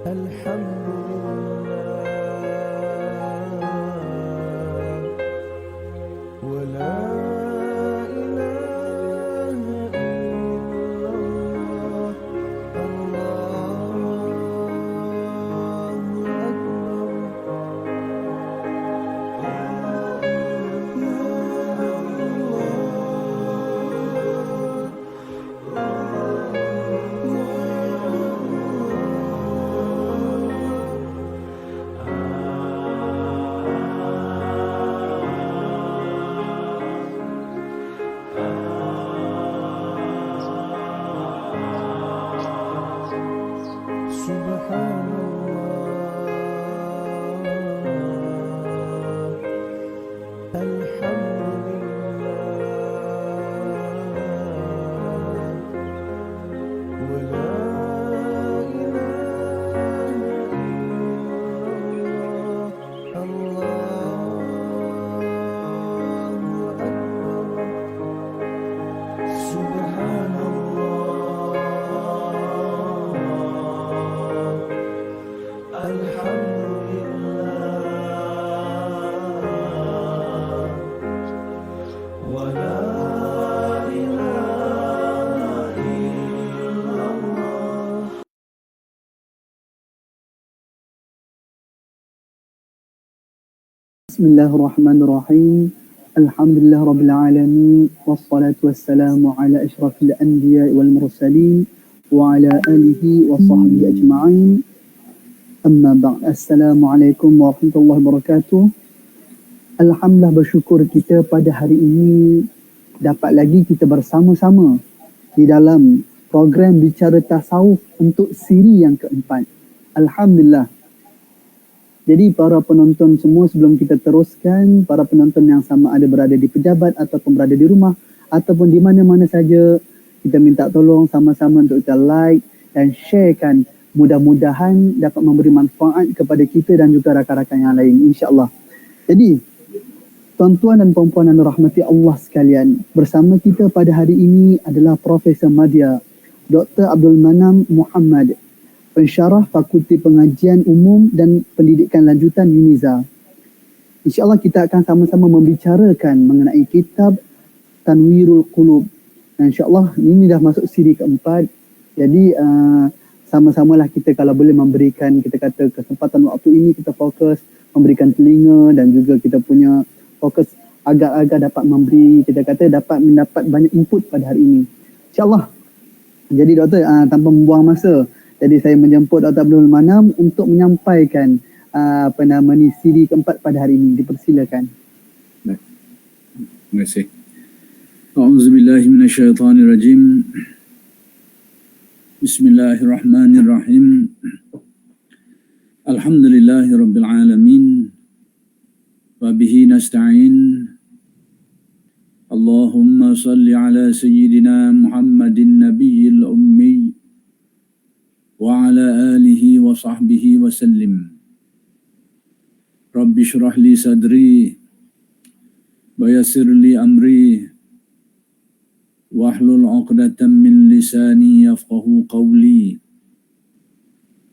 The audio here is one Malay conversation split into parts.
الحمد لله ولا إله إلا الله الله سبحان الله الحمد لله ولا إله إلا الله الله أكبر سبحان الله الحمد لله ولا إله إلا الله. بسم الله الرحمن الرحيم. الحمد لله رب العالمين والصلاة والسلام على أشرف الأنبياء والمرسلين وعلى آله وصحبه أجمعين. أما بعد. Assalamualaikum warahmatullahi wabarakatuh. Alhamdulillah, bersyukur kita pada hari ini dapat lagi kita bersama-sama di dalam program Bicara Tasawuf untuk siri yang keempat. Alhamdulillah. Jadi para penonton semua, sebelum kita teruskan, para penonton yang sama ada berada di pejabat ataupun berada di rumah ataupun di mana-mana saja, kita minta tolong sama-sama untuk kita like dan sharekan. Mudah-mudahan dapat memberi manfaat kepada kita dan juga rakan-rakan yang lain, insya-Allah. Jadi, tuan-tuan dan puan-puan yang dirahmati Allah sekalian, bersama kita pada hari ini adalah Profesor Madya Dr. Abdul Manam Muhammad, pensyarah Fakulti Pengajian Umum dan Pendidikan Lanjutan UNIZA. InsyaAllah kita akan sama-sama membicarakan mengenai kitab Tanwirul Qulub. Dan insyaAllah ini dah masuk siri keempat. Jadi sama-samalah kita kalau boleh memberikan, kita kata kesempatan waktu ini kita fokus memberikan telinga dan juga kita punya fokus agar dapat memberi, kita kata dapat mendapat banyak input pada hari ini, insyaAllah. Jadi doktor, tanpa membuang masa, jadi saya menjemput Dr. Abdul Manam untuk menyampaikan siri keempat pada hari ini. Dipersilakan. Baik. Terima kasih. A'udzubillahi minasyaitonirrajim. Bismillahirrahmanirrahim. Alhamdulillahi rabbil alamin. Wa bihi nasta'in. Allahumma salli ala sayyidina Muhammadin nabiyil ummi wa ala alihi wa sahbihi wa sallim. Rabbi syrah li sadri wa yassir li amri wahlul 'uqdatam min lisani yafqahu qawli.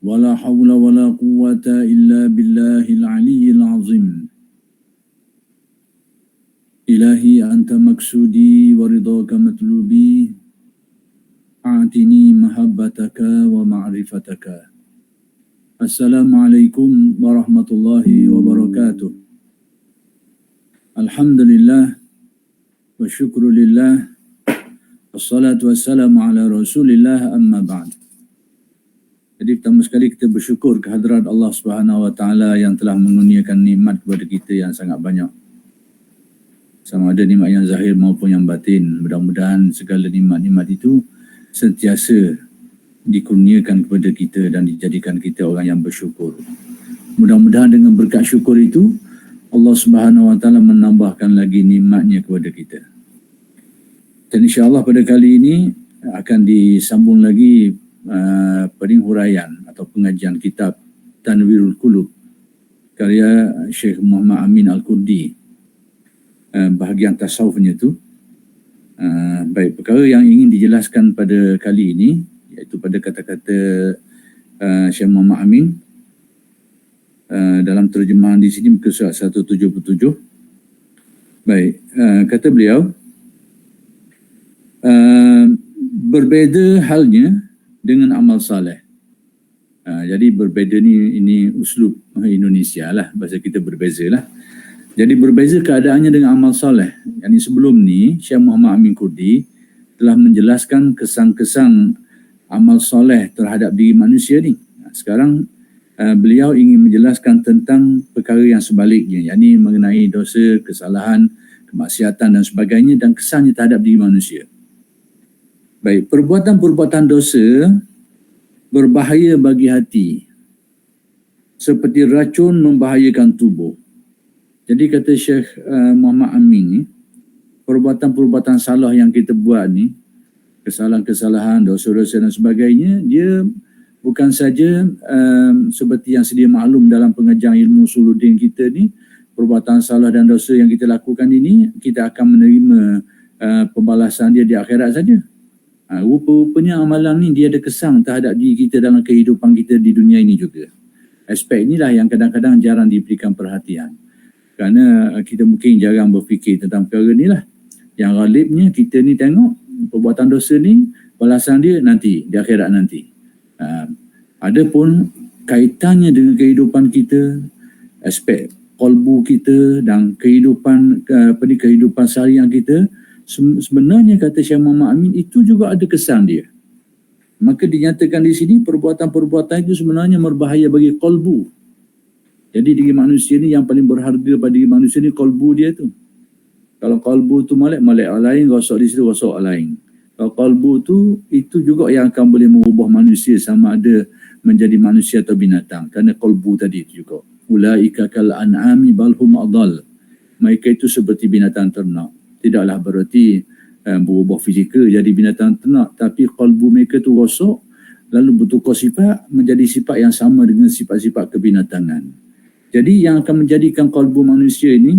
Wala hawla wala quwwata illa billahil aliyyil azim. Ilahi anta maksudi wa ridhaka matlubi. A'tini mahabbataka wa ma'rifataka. Assalamualaikum warahmatullahi wabarakatuh. Alhamdulillah wa syukrulillah. Wassalatu wassalamu ala rasulillah, amma ba'd. Jadi pertama sekali kita bersyukur kehadrat Allah Subhanahu wa taala yang telah mengurniakan nikmat kepada kita yang sangat banyak. Sama ada nikmat yang zahir maupun yang batin. Mudah-mudahan segala nikmat-nikmat itu sentiasa dikurniakan kepada kita dan dijadikan kita orang yang bersyukur. Mudah-mudahan dengan berkat syukur itu Allah Subhanahu wa taala menambahkan lagi nikmatnya kepada kita. Dan insya-Allah pada kali ini akan disambung lagi penghuraian atau pengajian kitab Tanwirul Qulub karya Syekh Muhammad Amin Al-Kurdi, bahagian tasawufnya itu. Baik, perkara yang ingin dijelaskan pada kali ini iaitu pada kata-kata Syekh Muhammad Amin dalam terjemahan di sini muka surat 177. Baik, kata beliau, berbeza halnya dengan amal saleh. Jadi berbeza ini uslub Indonesia lah, bahasa kita berbeza lah. Jadi berbeza keadaannya dengan amal soleh. Yang sebelum ni Syekh Muhammad Amin Kurdi telah menjelaskan kesan-kesan amal soleh terhadap diri manusia ni. Sekarang beliau ingin menjelaskan tentang perkara yang sebaliknya, yakni mengenai dosa, kesalahan, kemaksiatan dan sebagainya dan kesannya terhadap diri manusia. Baik, perbuatan-perbuatan dosa berbahaya bagi hati, seperti racun membahayakan tubuh. Jadi kata Syekh Muhammad Amin ni, perbuatan-perbuatan salah yang kita buat ni, kesalahan-kesalahan, dosa-dosa dan sebagainya, dia bukan saja seperti yang sedia maklum dalam pengajian ilmu usuluddin kita ni, perbuatan salah dan dosa yang kita lakukan ini, kita akan menerima pembalasan dia di akhirat saja. Rupa-rupanya amalan ni dia ada kesan terhadap diri kita dalam kehidupan kita di dunia ini juga. Aspek inilah yang kadang-kadang jarang diberikan perhatian. Kerana kita mungkin jarang berfikir tentang perkara ni lah. Yang ghalibnya kita ni tengok perbuatan dosa ni, balasan dia nanti, di akhirat nanti. Adapun kaitannya dengan kehidupan kita, aspek qalbu kita dan kehidupan kehidupan seharian kita, sebenarnya kata Syekh Muhammad Amin itu juga ada kesan dia. Maka dinyatakan di sini perbuatan-perbuatan itu sebenarnya berbahaya bagi qalbu. Jadi diri manusia ni yang paling berharga pada diri manusia ni qalbu dia tu. Kalau qalbu tu molek orang lain, rosak di situ rosak orang lain. Kalau qalbu tu, itu juga yang akan boleh mengubah manusia sama ada menjadi manusia atau binatang. Kerana qalbu tadi itu juga. Ulaika kal an'ami bal hum adall. Mereka itu seperti binatang ternak. Tidaklah berarti berubah fizikal jadi binatang ternak, tapi qalbu mereka tu rosak, lalu bertukar sifat menjadi sifat yang sama dengan sifat-sifat kebinatangan. Jadi yang akan menjadikan qalbu manusia ini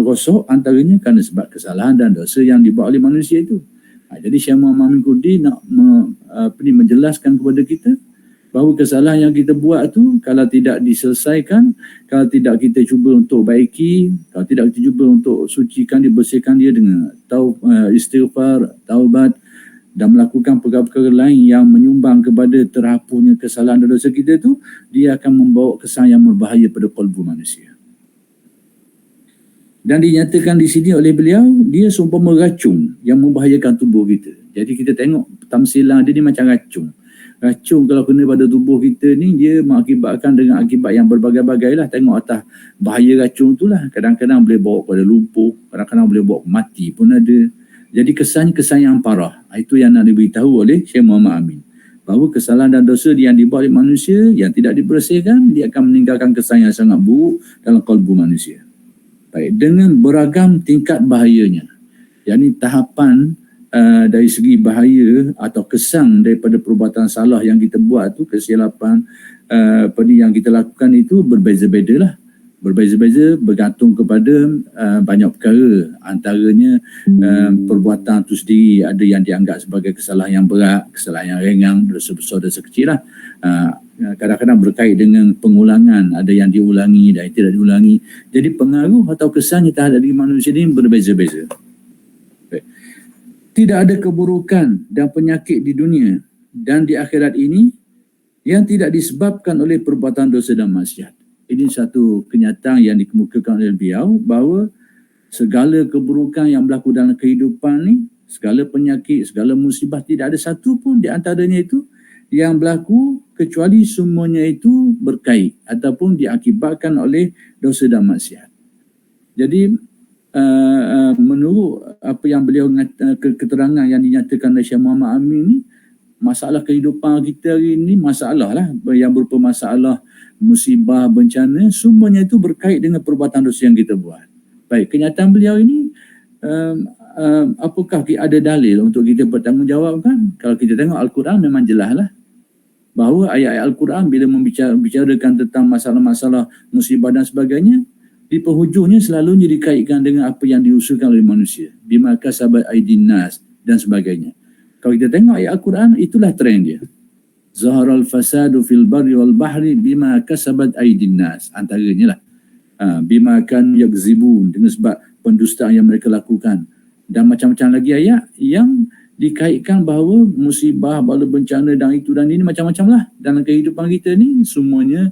rosak antaranya kerana sebab kesalahan dan dosa yang dibuat oleh manusia itu. Jadi Syekh Muhammad Amin Kurdi nak menjelaskan kepada kita bahawa kesalahan yang kita buat tu kalau tidak diselesaikan, kalau tidak kita cuba untuk baiki, kalau tidak kita cuba untuk sucikan dia, bersihkan dia dengan istighfar, taubat dan melakukan perkara-perkara lain yang menyumbang kepada terhapusnya kesalahan dan dosa kita tu, dia akan membawa kesan yang berbahaya pada qalbu manusia. Dan dinyatakan di sini oleh beliau, dia seumpama racun yang membahayakan tubuh kita. Jadi kita tengok tamsilah dia ni macam racun. Racun kalau kena pada tubuh kita ni, dia mengakibatkan dengan akibat yang berbagai-bagai lah. Tengok atas bahaya racun tu lah. Kadang-kadang boleh bawa kepada lumpuh, kadang-kadang boleh bawa mati pun ada. Jadi kesan yang parah. Itu yang nak diberitahu oleh Syekh Muhammad Amin. Bahawa kesalahan dan dosa yang dibuat oleh manusia yang tidak dibersihkan, dia akan meninggalkan kesan yang sangat buruk dalam qalbu manusia. Baik, dengan beragam tingkat bahayanya. Yang tahapan dari segi bahaya atau kesan daripada perbuatan salah yang kita buat tu, kesilapan yang kita lakukan itu berbeza-beza lah. Berbeza-beza bergantung kepada banyak perkara. Antaranya perbuatan itu sendiri ada yang dianggap sebagai kesalahan yang berat, kesalahan yang ringan, dosa besar, dosa kecil lah. Kadang-kadang berkait dengan pengulangan, ada yang diulangi dan tidak diulangi. Jadi pengaruh atau kesannya terhadap diri manusia ini berbeza-beza. Tidak ada keburukan dan penyakit di dunia dan di akhirat ini yang tidak disebabkan oleh perbuatan dosa dan maksiat. Ini satu kenyataan yang dikemukakan oleh beliau bahawa segala keburukan yang berlaku dalam kehidupan ni, segala penyakit, segala musibah, tidak ada satu pun di antaranya itu yang berlaku kecuali semuanya itu berkait ataupun diakibatkan oleh dosa dan maksiat. Jadi menurut apa yang beliau keterangan yang dinyatakan oleh Syekh Muhammad Amin ni, masalah kehidupan kita hari ini, masalah lah yang berupa masalah musibah, bencana, semuanya itu berkait dengan perbuatan dosa yang kita buat. Baik, kenyataan beliau ini apakah ada dalil untuk kita bertanggungjawabkan? Kalau kita tengok Al-Quran memang jelas lah bahawa ayat-ayat Al-Quran bila membicarakan tentang masalah-masalah musibah dan sebagainya, di penghujungnya selalunya dikaitkan dengan apa yang diusulkan oleh manusia, bima kasabat aydin nas dan sebagainya. Kalau kita tengok ayat Al-Quran, itulah trend dia. zaharal fasadu fil barri wal bahri bima kasabat aydin nas, antaranya lah bima kan yakzibun, dengan sebab pendustaan yang mereka lakukan, dan macam-macam lagi ayat yang dikaitkan bahawa musibah, bala bencana dan itu dan ini macam-macam lah dalam kehidupan kita ni, semuanya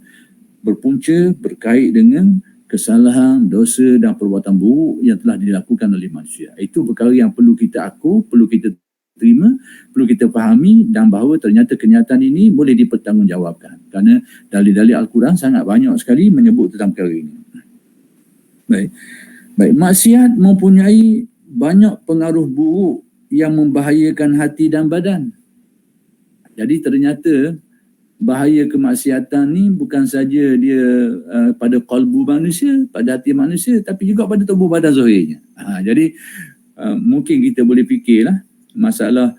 berpunca berkait dengan kesalahan, dosa dan perbuatan buruk yang telah dilakukan oleh manusia. Itu perkara yang perlu kita perlu kita terima, perlu kita fahami, dan bahawa ternyata kenyataan ini boleh dipertanggungjawabkan kerana dalil-dalil Al-Quran sangat banyak sekali menyebut tentang perkara ini. Baik, maksiat mempunyai banyak pengaruh buruk yang membahayakan hati dan badan. Jadi ternyata bahaya kemaksiatan ni bukan saja dia pada qalbu manusia, pada hati manusia, tapi juga pada tubuh badan zahirnya. Jadi mungkin kita boleh fikirlah masalah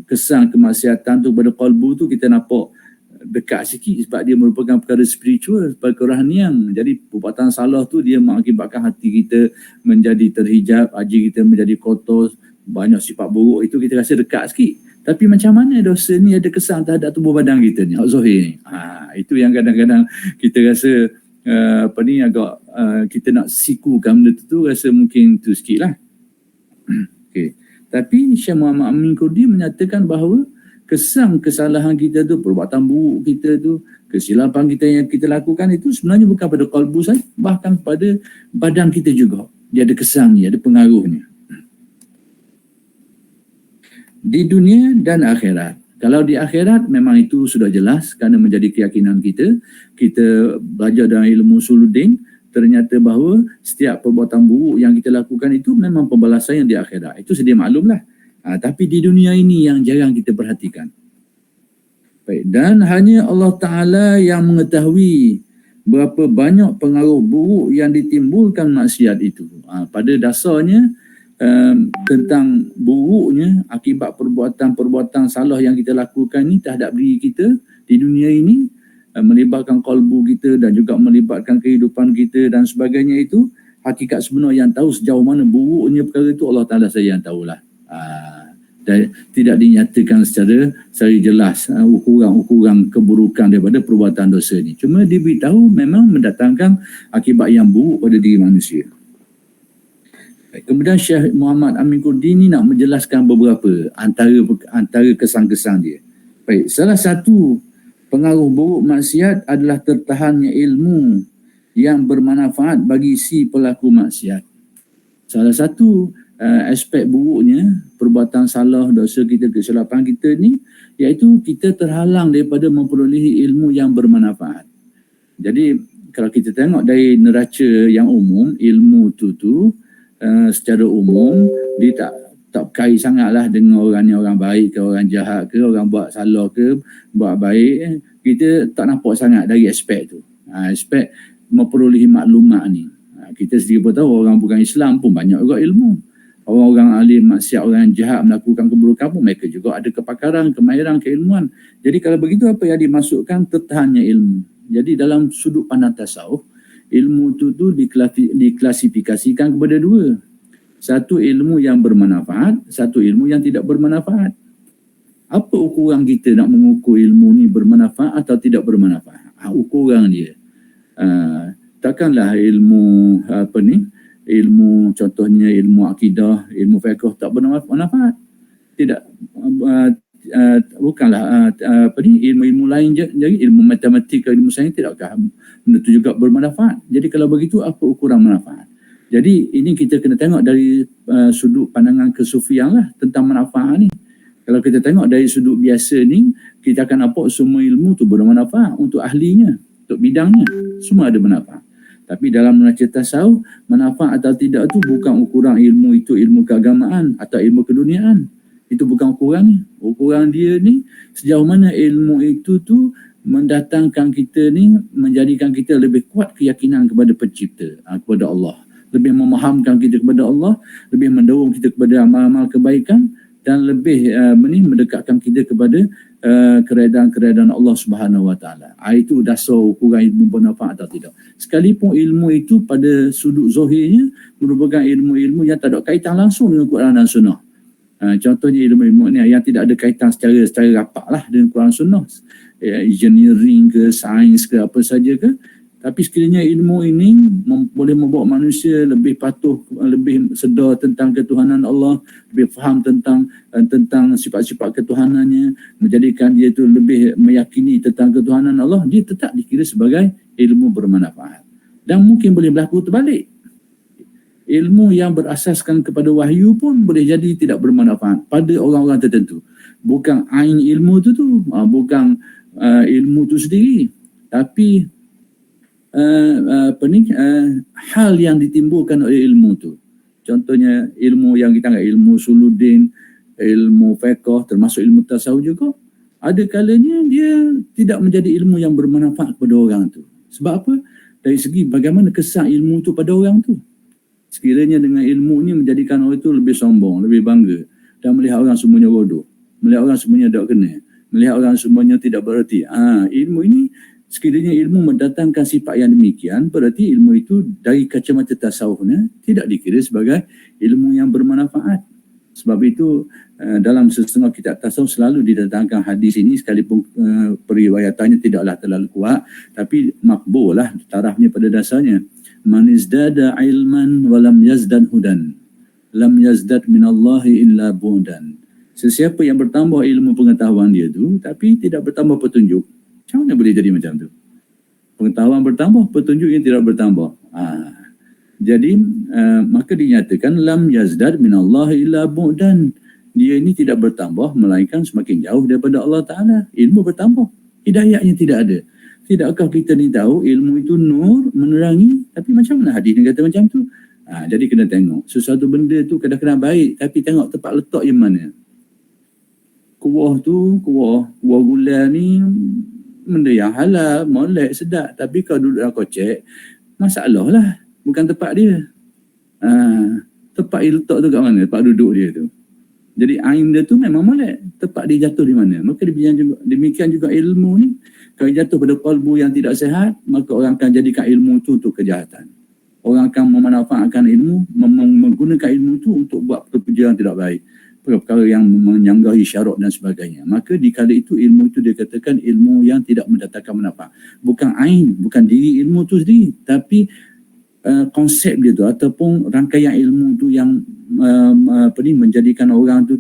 kesan kemaksiatan tu pada qalbu tu kita nampak dekat sikit sebab dia merupakan perkara spiritual, perkara rohanian. Jadi perbuatan salah tu dia mengakibatkan hati kita menjadi terhijab, haji kita menjadi kotor, banyak sifat buruk, itu kita rasa dekat sikit. Tapi macam mana dosa ni ada kesan terhadap tubuh badan kita ni, zahir ni. Itu yang kadang-kadang kita rasa agak kita nak sikukan benda tu rasa mungkin tu sikit lah. Okay. Tapi Syekh Muhammad Amin Kurdi menyatakan bahawa kesan kesalahan kita tu, perbuatan buruk kita tu, kesilapan kita yang kita lakukan itu sebenarnya bukan pada qalbu saja, bahkan pada badan kita juga. Dia ada kesannya, ada pengaruhnya. Di dunia dan akhirat. Kalau di akhirat memang itu sudah jelas kerana menjadi keyakinan kita. Kita belajar dalam ilmu usuluddin, ternyata bahawa setiap perbuatan buruk yang kita lakukan itu memang pembalasan yang di akhirat. Itu sedia maklumlah. Tapi di dunia ini yang jarang kita perhatikan. Baik, dan hanya Allah Ta'ala yang mengetahui berapa banyak pengaruh buruk yang ditimbulkan maksiat itu. Pada dasarnya tentang buruknya akibat perbuatan-perbuatan salah yang kita lakukan ini terhadap diri kita di dunia ini, melibatkan qalbu kita dan juga melibatkan kehidupan kita dan sebagainya, itu hakikat sebenar yang tahu sejauh mana buruknya perkara itu Allah Ta'ala saja yang tahulah. Dan tidak dinyatakan secara jelas ukuran keburukan daripada perbuatan dosa ini. Cuma diberitahu memang mendatangkan akibat yang buruk pada diri manusia. Kemudian Syekh Muhammad Amin Kurdi ni nak menjelaskan beberapa antara kesan-kesan dia. Baik, salah satu pengaruh buruk maksiat adalah tertahannya ilmu yang bermanfaat bagi si pelaku maksiat. Salah satu aspek buruknya perbuatan salah, dosa kita, kesilapan kita ni, iaitu kita terhalang daripada memperolehi ilmu yang bermanfaat. Jadi kalau kita tengok dari neraca yang umum, ilmu tu secara umum dia tak berkait sangatlah dengan orang ni orang baik ke orang jahat ke, orang buat salah ke buat baik. Kita tak nampak sangat dari aspek tu. Aspek memperolehi maklumat ni. Kita sendiri pun tahu orang bukan Islam pun banyak juga ilmu. Orang-orang alim maksiat, orang jahat melakukan keburukan pun mereka juga ada kepakaran, kemahiran, keilmuan. Jadi kalau begitu apa yang dimasukkan tertahannya ilmu. Jadi dalam sudut pandang tasawuf, ilmu tu diklasifikasikan kepada dua. Satu ilmu yang bermanfaat, satu ilmu yang tidak bermanfaat. Apa ukuran kita nak mengukur ilmu ni bermanfaat atau tidak bermanfaat? Ukuran dia. Takkanlah ilmu ilmu contohnya ilmu akidah, ilmu fiqh tak bermanfaat. Tidak, bukanlah ilmu-ilmu lain jadi ilmu matematik, ilmu sains tidakkah benda itu juga bermanfaat. Jadi kalau begitu apa ukuran manfaat? Jadi ini kita kena tengok dari sudut pandangan kesufian lah tentang manfaat ni. Kalau kita tengok dari sudut biasa ni, kita akan nampak semua ilmu tu bermanfaat untuk ahlinya, untuk bidangnya, semua ada manfaat. Tapi dalam neraca tasawuf, manfaat atau tidak tu bukan ukuran ilmu itu, ilmu keagamaan atau ilmu keduniaan. Itu bukan ukuran ni. Ukuran dia ni sejauh mana ilmu itu tu mendatangkan kita ni, menjadikan kita lebih kuat keyakinan kepada pencipta, kepada Allah. Lebih memahamkan kita kepada Allah, lebih mendorong kita kepada amal-amal kebaikan dan lebih mendekatkan kita kepada keredaan-keredaan Allah Subhanahu Wa Taala. Itu dasar ukuran ilmu bermanfaat atau tidak. Sekalipun ilmu itu pada sudut zahirnya merupakan ilmu-ilmu yang tak ada kaitan langsung dengan Quran dan Sunnah. Contohnya ilmu-ilmu ni yang tidak ada kaitan secara rapat lah dengan Quran Sunnah, engineering ke, sains ke, apa saja ke. Tapi sekiranya ilmu ini boleh membawa manusia lebih patuh, lebih sedar tentang ketuhanan Allah, lebih faham tentang sifat-sifat ketuhanannya, menjadikan dia itu lebih meyakini tentang ketuhanan Allah, dia tetap dikira sebagai ilmu bermanfaat. Dan mungkin boleh berlaku terbalik. Ilmu yang berasaskan kepada wahyu pun boleh jadi tidak bermanfaat pada orang-orang tertentu. Bukan ain ilmu tu, bukan ilmu tu sendiri, tapi hal yang ditimbulkan oleh ilmu tu. Contohnya ilmu yang kita anggap ilmu suludin, ilmu fiqh, termasuk ilmu tasawuf juga, ada kalanya dia tidak menjadi ilmu yang bermanfaat kepada orang tu. Sebab apa? Dari segi bagaimana kesan ilmu tu pada orang tu. Sekiranya dengan ilmu ni menjadikan orang itu lebih sombong, lebih bangga, dan melihat orang semuanya bodoh, melihat orang semuanya tak kena, melihat orang semuanya tidak bererti. Ilmu ini, sekiranya ilmu mendatangkan sifat yang demikian, berarti ilmu itu dari kacamata tasawufnya tidak dikira sebagai ilmu yang bermanfaat. Sebab itu dalam setengah kitab tasawuf selalu didatangkan hadis ini, sekalipun periwayatannya tidaklah terlalu kuat, tapi makbul lah tarafnya pada dasarnya. Man izdada ilman walam yazdad hudan, lam yazdad minallahi illa bu'dan. Sesiapa yang bertambah ilmu pengetahuan dia tu tapi tidak bertambah petunjuk, macam mana boleh jadi macam tu? Pengetahuan bertambah, petunjuk yang tidak bertambah. Jadi maka dinyatakan lam yazdad minallahi illa bu'dan. Dia ini tidak bertambah melainkan semakin jauh daripada Allah Ta'ala. Ilmu bertambah, hidayahnya tidak ada. Tidakkah kita ni tahu ilmu itu nur, menerangi, tapi macam mana hadis ni kata macam tu? Jadi kena tengok. Sesuatu benda tu kadang-kadang baik, tapi tengok tempat letak yang mana. Kuah gula ni benda yang halal, molek, sedap. Tapi kalau duduk dalam kocek, masalah lah. Bukan tempat dia. Tempat dia letak tu kat mana? Tempat duduk dia tu. Jadi aim dia tu memang molek. Tempat dia jatuh di mana? Maka demikian juga ilmu ni. Kalau jatuh pada kalbu yang tidak sehat, maka orang akan jadikan ilmu itu untuk kejahatan. Orang akan memanfaatkan ilmu, menggunakan ilmu itu untuk buat perkara yang tidak baik, perkara yang menyanggahi syarak dan sebagainya. Maka di kala itu ilmu itu dikatakan ilmu yang tidak mendatangkan manfaat. Bukan ain, bukan diri ilmu itu sendiri, tapi konsep dia tu ataupun rangkaian ilmu tu yang menjadikan orang tu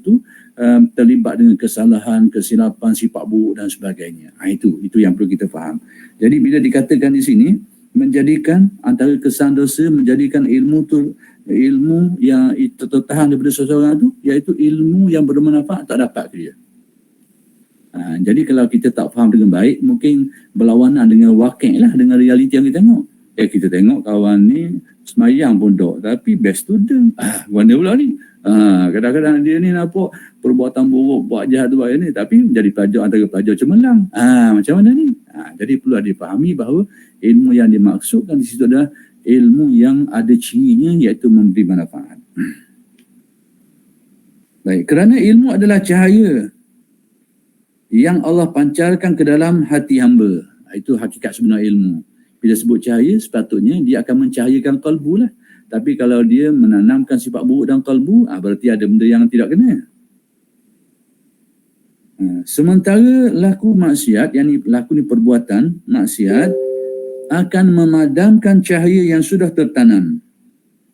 terlibat dengan kesalahan, kesilapan, sifat buruk dan sebagainya. Itu yang perlu kita faham. Jadi bila dikatakan di sini menjadikan antara kesan dosa, menjadikan ilmu tu ilmu yang tertahan daripada seseorang tu, iaitu ilmu yang bermanfaat tak dapat ke dia. Jadi kalau kita tak faham dengan baik, mungkin berlawanan dengan wakil lah, dengan realiti yang kita tengok. Kita tengok kawan ni semayang pun tak, tapi best student. Mana pula ni? Kadang-kadang dia ni nampak perbuatan buruk, buat jahat, buat ni, tapi menjadi pelajar antara pelajar cemerlang. Macam mana ni? Jadi perlu dipahami bahawa ilmu yang dimaksudkan di situ adalah ilmu yang ada cirinya, iaitu memberi manfaat. Baik, kerana ilmu adalah cahaya yang Allah pancarkan ke dalam hati hamba. Itu hakikat sebenar ilmu. Bila sebut cahaya, sepatutnya dia akan mencahayakan kalbu lah. Tapi kalau dia menanamkan sifat buruk dalam kalbu, berarti ada benda yang tidak kena. Sementara laku maksiat, yakni laku ni perbuatan maksiat, akan memadamkan cahaya yang sudah tertanam.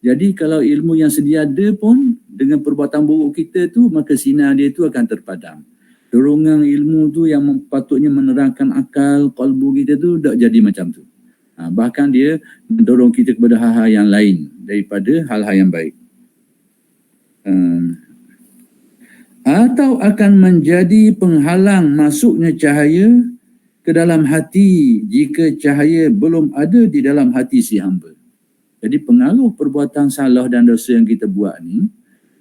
Jadi kalau ilmu yang sedia ada pun, dengan perbuatan buruk kita tu, maka sinar dia tu akan terpadam. Dorongan ilmu tu yang patutnya menerangkan akal, kalbu kita tu, tak jadi macam tu. Bahkan dia mendorong kita kepada hal-hal yang lain daripada hal-hal yang baik. Atau akan menjadi penghalang masuknya cahaya ke dalam hati jika cahaya belum ada di dalam hati si hamba. Jadi pengaruh perbuatan salah dan dosa yang kita buat ni,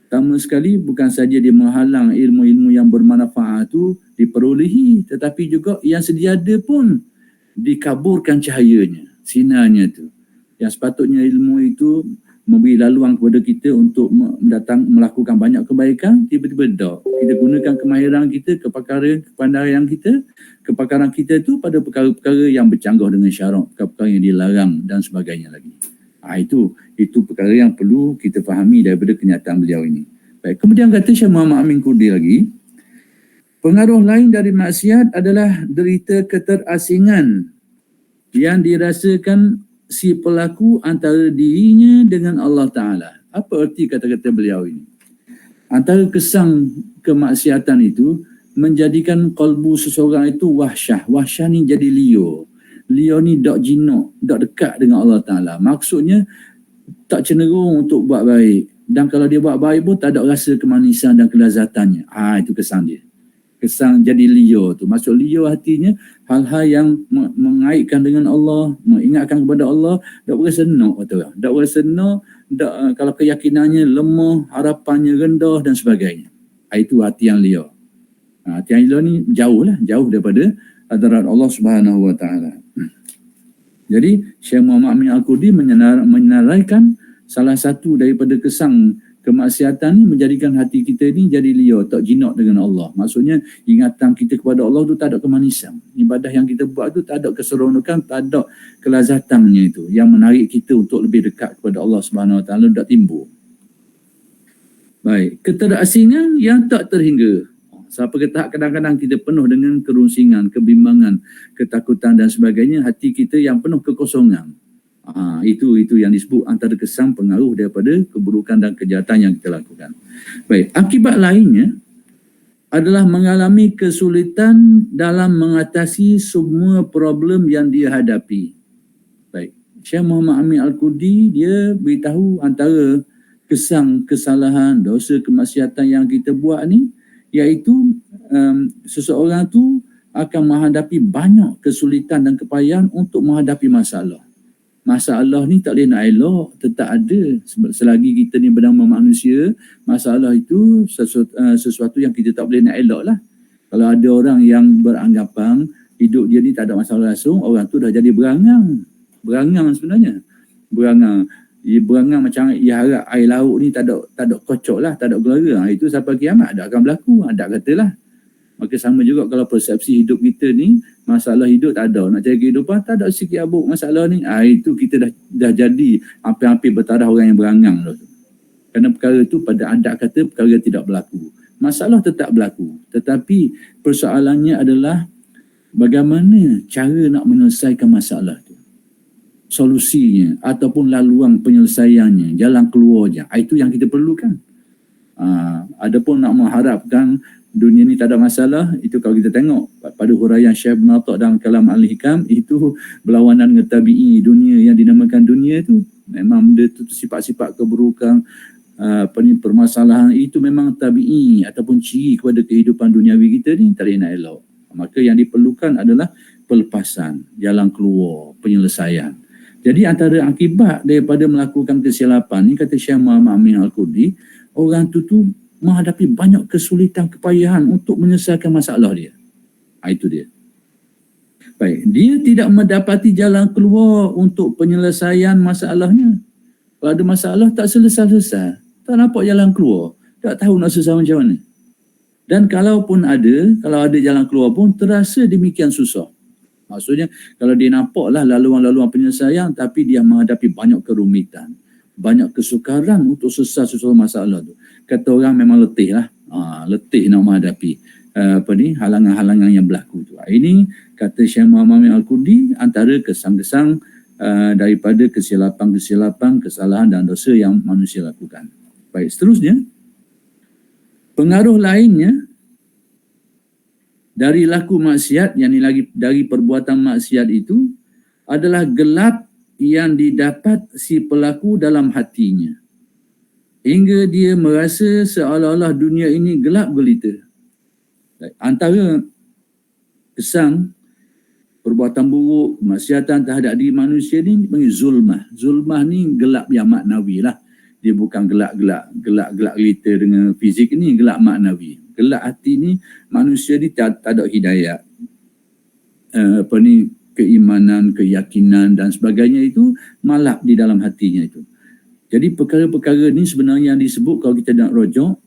pertama sekali bukan saja dia menghalang ilmu-ilmu yang bermanfaat tu diperolehi, tetapi juga yang sedia ada pun dikaburkan cahayanya, sinarnya tu. Yang sepatutnya ilmu itu memberi laluan kepada kita untuk melakukan banyak kebaikan, tiba-tiba tak. Kita gunakan kemahiran kita, kepandaian kita, kepakaran kita itu pada perkara-perkara yang bercanggah dengan syarak, perkara yang dilarang dan sebagainya lagi. Itu perkara yang perlu kita fahami daripada kenyataan beliau ini. Baik, kemudian kata Syekh Muhammad Amin Kurdi lagi, pengaruh lain dari maksiat adalah derita keterasingan yang dirasakan si pelaku antara dirinya dengan Allah Ta'ala. Apa erti kata-kata beliau ini? Antara kesang kemaksiatan itu menjadikan kalbu seseorang itu wahsyah. Wahsyah ni jadi liur. Liur ni dok jinok, dok dekat dengan Allah Ta'ala. Maksudnya tak cenderung untuk buat baik. Dan kalau dia buat baik pun tak ada rasa kemanisan dan kelazatannya. Itu kesan dia. Kesan jadi liur tu. Maksud liur hatinya hal-hal yang mengaitkan dengan Allah, mengingatkan kepada Allah, tak berasa nak kata orang. Tak berasa nak, kalau keyakinannya lemah, harapannya rendah dan sebagainya. Itu hati yang liur. Hati yang liur ni jauh daripada hadarat Allah Subhanahu Wa Taala. Jadi Syekh Muhammad Amin Al-Kurdi menyenaraikan salah satu daripada kesang kemaksiatan ni menjadikan hati kita ni jadi liar, tak jinak dengan Allah. Maksudnya ingatan kita kepada Allah tu tak ada kemanisan. Ibadah yang kita buat tu tak ada keseronokan, tak ada kelazatannya itu yang menarik kita untuk lebih dekat kepada Allah Subhanahu Wa Taala tak timbul. Baik, keterasingan yang tak terhingga. Sampai ke tahap kadang-kadang kita penuh dengan kerusingan, kebimbangan, ketakutan dan sebagainya, hati kita yang penuh kekosongan. Itu yang disebut antara kesan pengaruh daripada keburukan dan kejahatan yang kita lakukan. Baik, akibat lainnya adalah mengalami kesulitan dalam mengatasi semua problem yang dia hadapi. Baik, Syekh Muhammad Amin Al-Kurdi dia beritahu antara kesan kesalahan, dosa kemaksiatan yang kita buat ni, iaitu seseorang tu akan menghadapi banyak kesulitan dan kepayahan untuk menghadapi masalah. Masalah ni tak boleh nak elok, tetap ada. Selagi kita ni bernama manusia, masalah itu sesuatu yang kita tak boleh nak elok lah. Kalau ada orang yang beranggapan hidup dia ni tak ada masalah langsung, orang tu dah jadi berangang sebenarnya. Berangang macam ia harap air laut ni tak ada kocok lah, tak ada gelora. Itu sampai kiamat tak akan berlaku, tak katalah. Maka sama juga kalau persepsi hidup kita ni, masalah hidup tak ada, nak cari kehidupan tak ada sikit abuk masalah ni, itu kita dah jadi hampir-hampir bertaraf orang yang berangang tu. Kerana perkara tu pada adat kata perkara tidak berlaku. Masalah tetap berlaku, tetapi persoalannya adalah bagaimana cara nak menyelesaikan masalah tu, solusinya ataupun laluan penyelesaiannya, jalan keluarnya. Itu yang kita perlukan. Adapun nak mengharapkan dunia ni tak ada masalah, itu kalau kita tengok pada huraian Syekh Ibn Atta' dalam Kalam Al-Hikam, itu berlawanan dengan tabi'i. Dunia yang dinamakan dunia tu memang benda tu sifat-sifat keburukan, permasalahan itu memang tabi'i ataupun ciri kepada kehidupan duniawi kita ni, tak boleh nak elok. Maka yang diperlukan adalah pelepasan, jalan keluar, penyelesaian. Jadi antara akibat daripada melakukan kesilapan ni, kata Syekh Muhammad Amin Al-Kurdi, orang tu menghadapi banyak kesulitan kepayahan untuk menyelesaikan masalah dia. Itu dia. Baik, dia tidak mendapati jalan keluar untuk penyelesaian masalahnya. Kalau ada masalah tak selesai-selesai, tak nampak jalan keluar, tak tahu nak selesai macam mana. Dan kalau ada jalan keluar pun terasa demikian susah. Maksudnya kalau dia nampaklah laluan-laluan penyelesaian, tapi dia menghadapi banyak kerumitan, banyak kesukaran untuk selesai sesuatu masalah tu. Kata orang memang letih lah, letih nak menghadapi halangan-halangan yang berlaku tu. Ini kata Syekh Muhammad Al-Kurdi antara kesan-kesan daripada kesilapan-kesilapan, kesalahan dan dosa yang manusia lakukan. Baik, seterusnya pengaruh lainnya dari laku maksiat, yang ini lagi dari perbuatan maksiat itu adalah gelap yang didapat si pelaku dalam hatinya, hingga dia merasa seolah-olah dunia ini gelap gelita. Antara kesan perbuatan buruk, kemaksiatan terhadap diri manusia ni panggil zulmah. Zulmah ni gelap yang maknawi lah. Dia bukan gelap gelita dengan fizik ni, gelap maknawi. Gelap hati ni, manusia ni tak ada hidayat. Keimanan, keyakinan dan sebagainya itu malap di dalam hatinya itu. Jadi perkara-perkara ni sebenarnya yang disebut, kalau kita nak rujuk,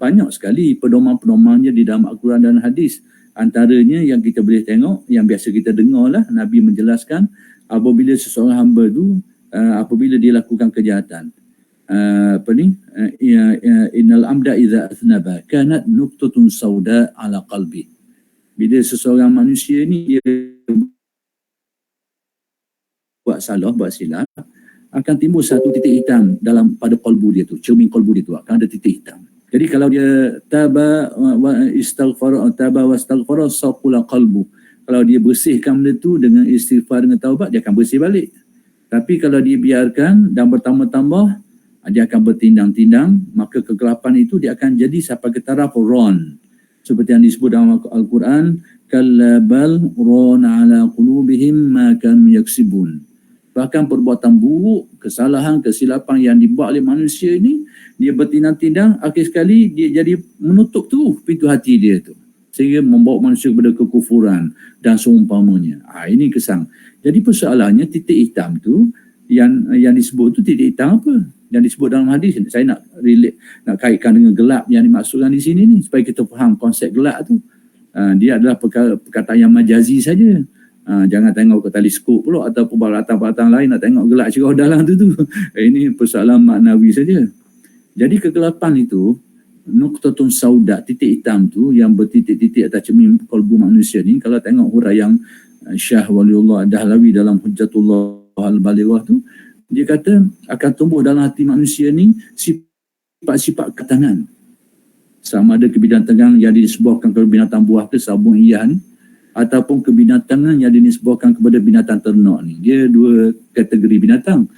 banyak sekali pedoman-pedomannya di dalam Al-Quran dan hadis. Antaranya yang kita boleh tengok, yang biasa kita dengar lah, Nabi menjelaskan apabila seseorang hamba tu, apabila dia lakukan kejahatan, innal amda idza athnaba kanat nuqtatun sauda ala qalbi. Bila seseorang manusia ni dia buat salah, buat silap, akan timbul satu titik hitam pada kalbu dia tu, cermin kalbu dia tu akan ada titik hitam. Jadi kalau dia taba wa istaghfara saqula qalbu, kalau dia bersihkan benda tu dengan istighfar, dengan taubat, dia akan bersih balik. Tapi kalau dia biarkan dan bertambah-tambah, dia akan bertindang-tindang, maka kegelapan itu dia akan jadi sampai ke taraf ron, seperti yang disebut dalam Al-Quran, kalla bal rana ala qulubihim ma kanu yaksibun. Bahkan perbuatan buruk, kesalahan, kesilapan yang dibuat oleh manusia ini, dia bertindang-tindang, akhir sekali dia jadi menutup tu pintu hati dia tu, sehingga membawa manusia kepada kekufuran dan seumpamanya. Ini kesang. Jadi persoalannya titik hitam tu yang disebut tu titik hitam apa? Yang disebut dalam hadis, saya nak relate, nak kaitkan dengan gelap yang dimaksudkan di sini ni supaya kita faham konsep gelap tu. Dia adalah perkataan yang majazi saja. Jangan tengok ke teleskop pula atau peralatan-peralatan lain nak tengok gelap cerah dalam tu. Ini persoalan maknawi saja. Jadi kegelapan itu, nuqtatun sauda, titik hitam tu yang bertitik-titik atas cermin kalbu manusia ni, kalau tengok huraian Syah Waliullah Dahlawi dalam Hujjatullah Al-Balighah tu, dia kata akan tumbuh dalam hati manusia ni sifat-sifat ketangan. Sama ada kebinatangan yang disebabkan kepada binatang buah ke sabun iyah ni, ataupun kebinatangan yang dinisbahkan kepada binatang ternak ni. Dia dua kategori binatang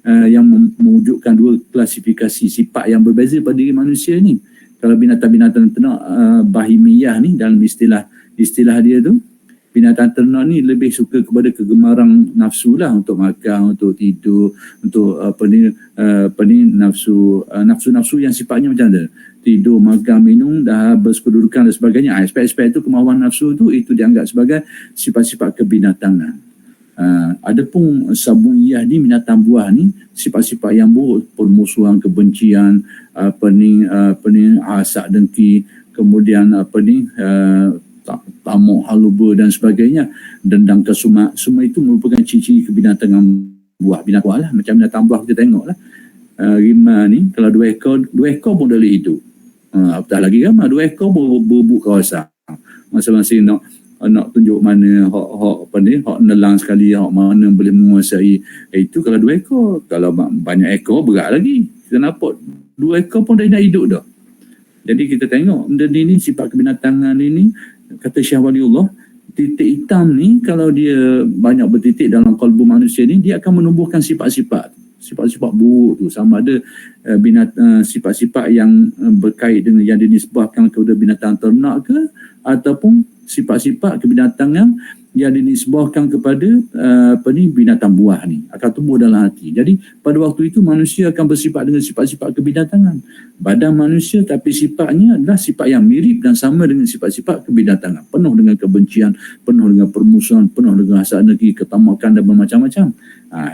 yang mewujudkan dua klasifikasi sifat yang berbeza pada diri manusia ni. Kalau binatang-binatang ternak bahimiyah ni, dalam istilah dia tu, binatang ternak ni lebih suka kepada kegemaran nafsu lah, untuk makan, untuk tidur, untuk nafsu yang sifatnya macam tu. Tidur, makan, minum, dah berkedudukan dan sebagainya. Aspek-aspek itu, kemahuan nafsu itu dianggap sebagai sifat-sifat kebinatangan. Adapun sabuniyah ni, binatang buah ni, sifat-sifat yang buruk, permusuhan, kebencian, hasad, dengki, kemudian tamak, haluba dan sebagainya, dendam, kesumat, semua itu merupakan ciri-ciri kebinatangan buah. Binatang buah lah, macam binatang buah kita tengok lah. Rimah ni kalau dua ekor pun boleh hidup. Apatah lagi ramah, 2 ekor berebut kawasan. Masing-masing nak tunjuk mana hak nelang sekali, hak mana boleh menguasai. Itu kalau 2 ekor. Kalau banyak ekor berat lagi. Kita nampak 2 ekor pun dah nak hidup dah. Jadi kita tengok benda ni, sifat kebinatangan ini, kata Syah Waliullah, titik hitam ni kalau dia banyak bertitik dalam kalbu manusia ni, dia akan menumbuhkan sifat-sifat buruk tu, sama ada sifat-sifat yang berkait dengan yang dinisbahkan kepada binatang ternak ke, ataupun sifat-sifat kebinatangan yang dinisbahkan kepada binatang buah ni akan tumbuh dalam hati. Jadi pada waktu itu manusia akan bersifat dengan sifat-sifat kebinatangan. Badan manusia tapi sifatnya adalah sifat yang mirip dan sama dengan sifat-sifat kebinatangan, penuh dengan kebencian, penuh dengan permusuhan, penuh dengan hasad dengki, ketamakan dan bermacam-macam.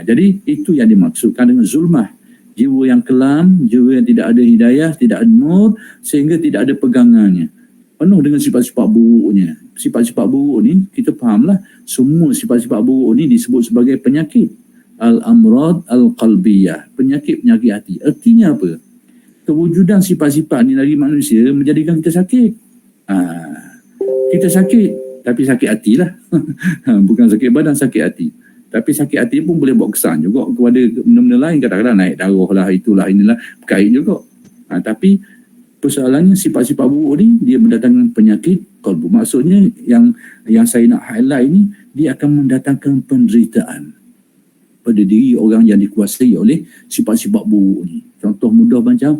Jadi itu yang dimaksudkan dengan zulmah, jiwa yang kelam, jiwa yang tidak ada hidayah, tidak ada nur, sehingga tidak ada pegangannya, penuh dengan sifat-sifat buruknya. Sifat-sifat buruk ni kita fahamlah, semua sifat-sifat buruk ni disebut sebagai penyakit al-amrad al-qalbiyah, penyakit-penyakit hati. Artinya apa? Kewujudan sifat-sifat ni dari manusia menjadikan kita sakit. Kita sakit, tapi sakit hati lah. Bukan sakit badan, sakit hati. Tapi sakit hati pun boleh buat kesan juga kepada benda-benda lain. Kadang-kadang naik darah lah, itulah, inilah, berkait juga. Tapi persoalannya sifat-sifat buruk ni dia mendatangkan penyakit kalbu. Maksudnya yang saya nak highlight ni, dia akan mendatangkan penderitaan pada diri orang yang dikuasai oleh sifat-sifat buruk ni. Contoh mudah macam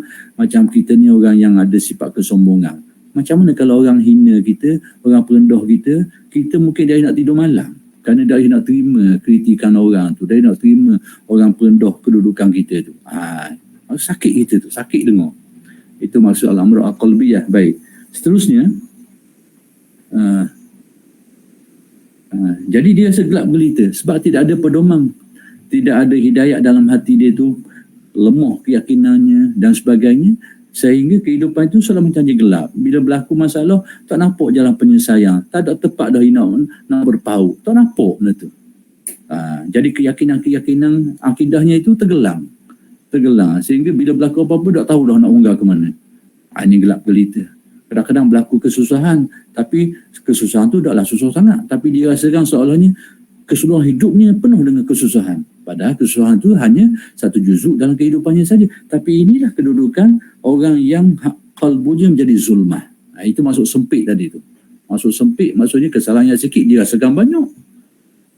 kita ni orang yang ada sifat kesombongan. Macam mana kalau orang hina kita, orang perendah kita, kita mungkin dia nak tidur malam. Kerana dia nak terima kritikan orang tu, dia nak terima orang perendah kedudukan kita tu. Sakit kita tu, sakit dengar. Itu maksud al-amru al-qalbiyah. Baik. Seterusnya, jadi dia segelap gelita sebab tidak ada pedoman, tidak ada hidayah dalam hati dia tu, lemah keyakinannya dan sebagainya, sehingga kehidupan itu selalu macam gelap. Bila berlaku masalah, tak nampak jalan penyelesaian, tak ada tempat dah nak berpaut, tak nampak benda tu. Jadi keyakinan akidahnya itu tenggelam. tergelar. Sehingga bila berlaku apa-apa tak tahu dah nak unggah ke mana. Ini gelap gelita. Kadang-kadang berlaku kesusahan, tapi kesusahan tu taklah susah sangat, tapi dia rasakan seolahnya keseluruhan hidupnya penuh dengan kesusahan. Padahal kesusahan tu hanya satu juzuk dalam kehidupannya saja. Tapi inilah kedudukan orang yang qalbunya menjadi zulmah. Itu masuk sempit tadi tu. Masuk sempit maksudnya kesalahan yang sikit dia rasakan banyak.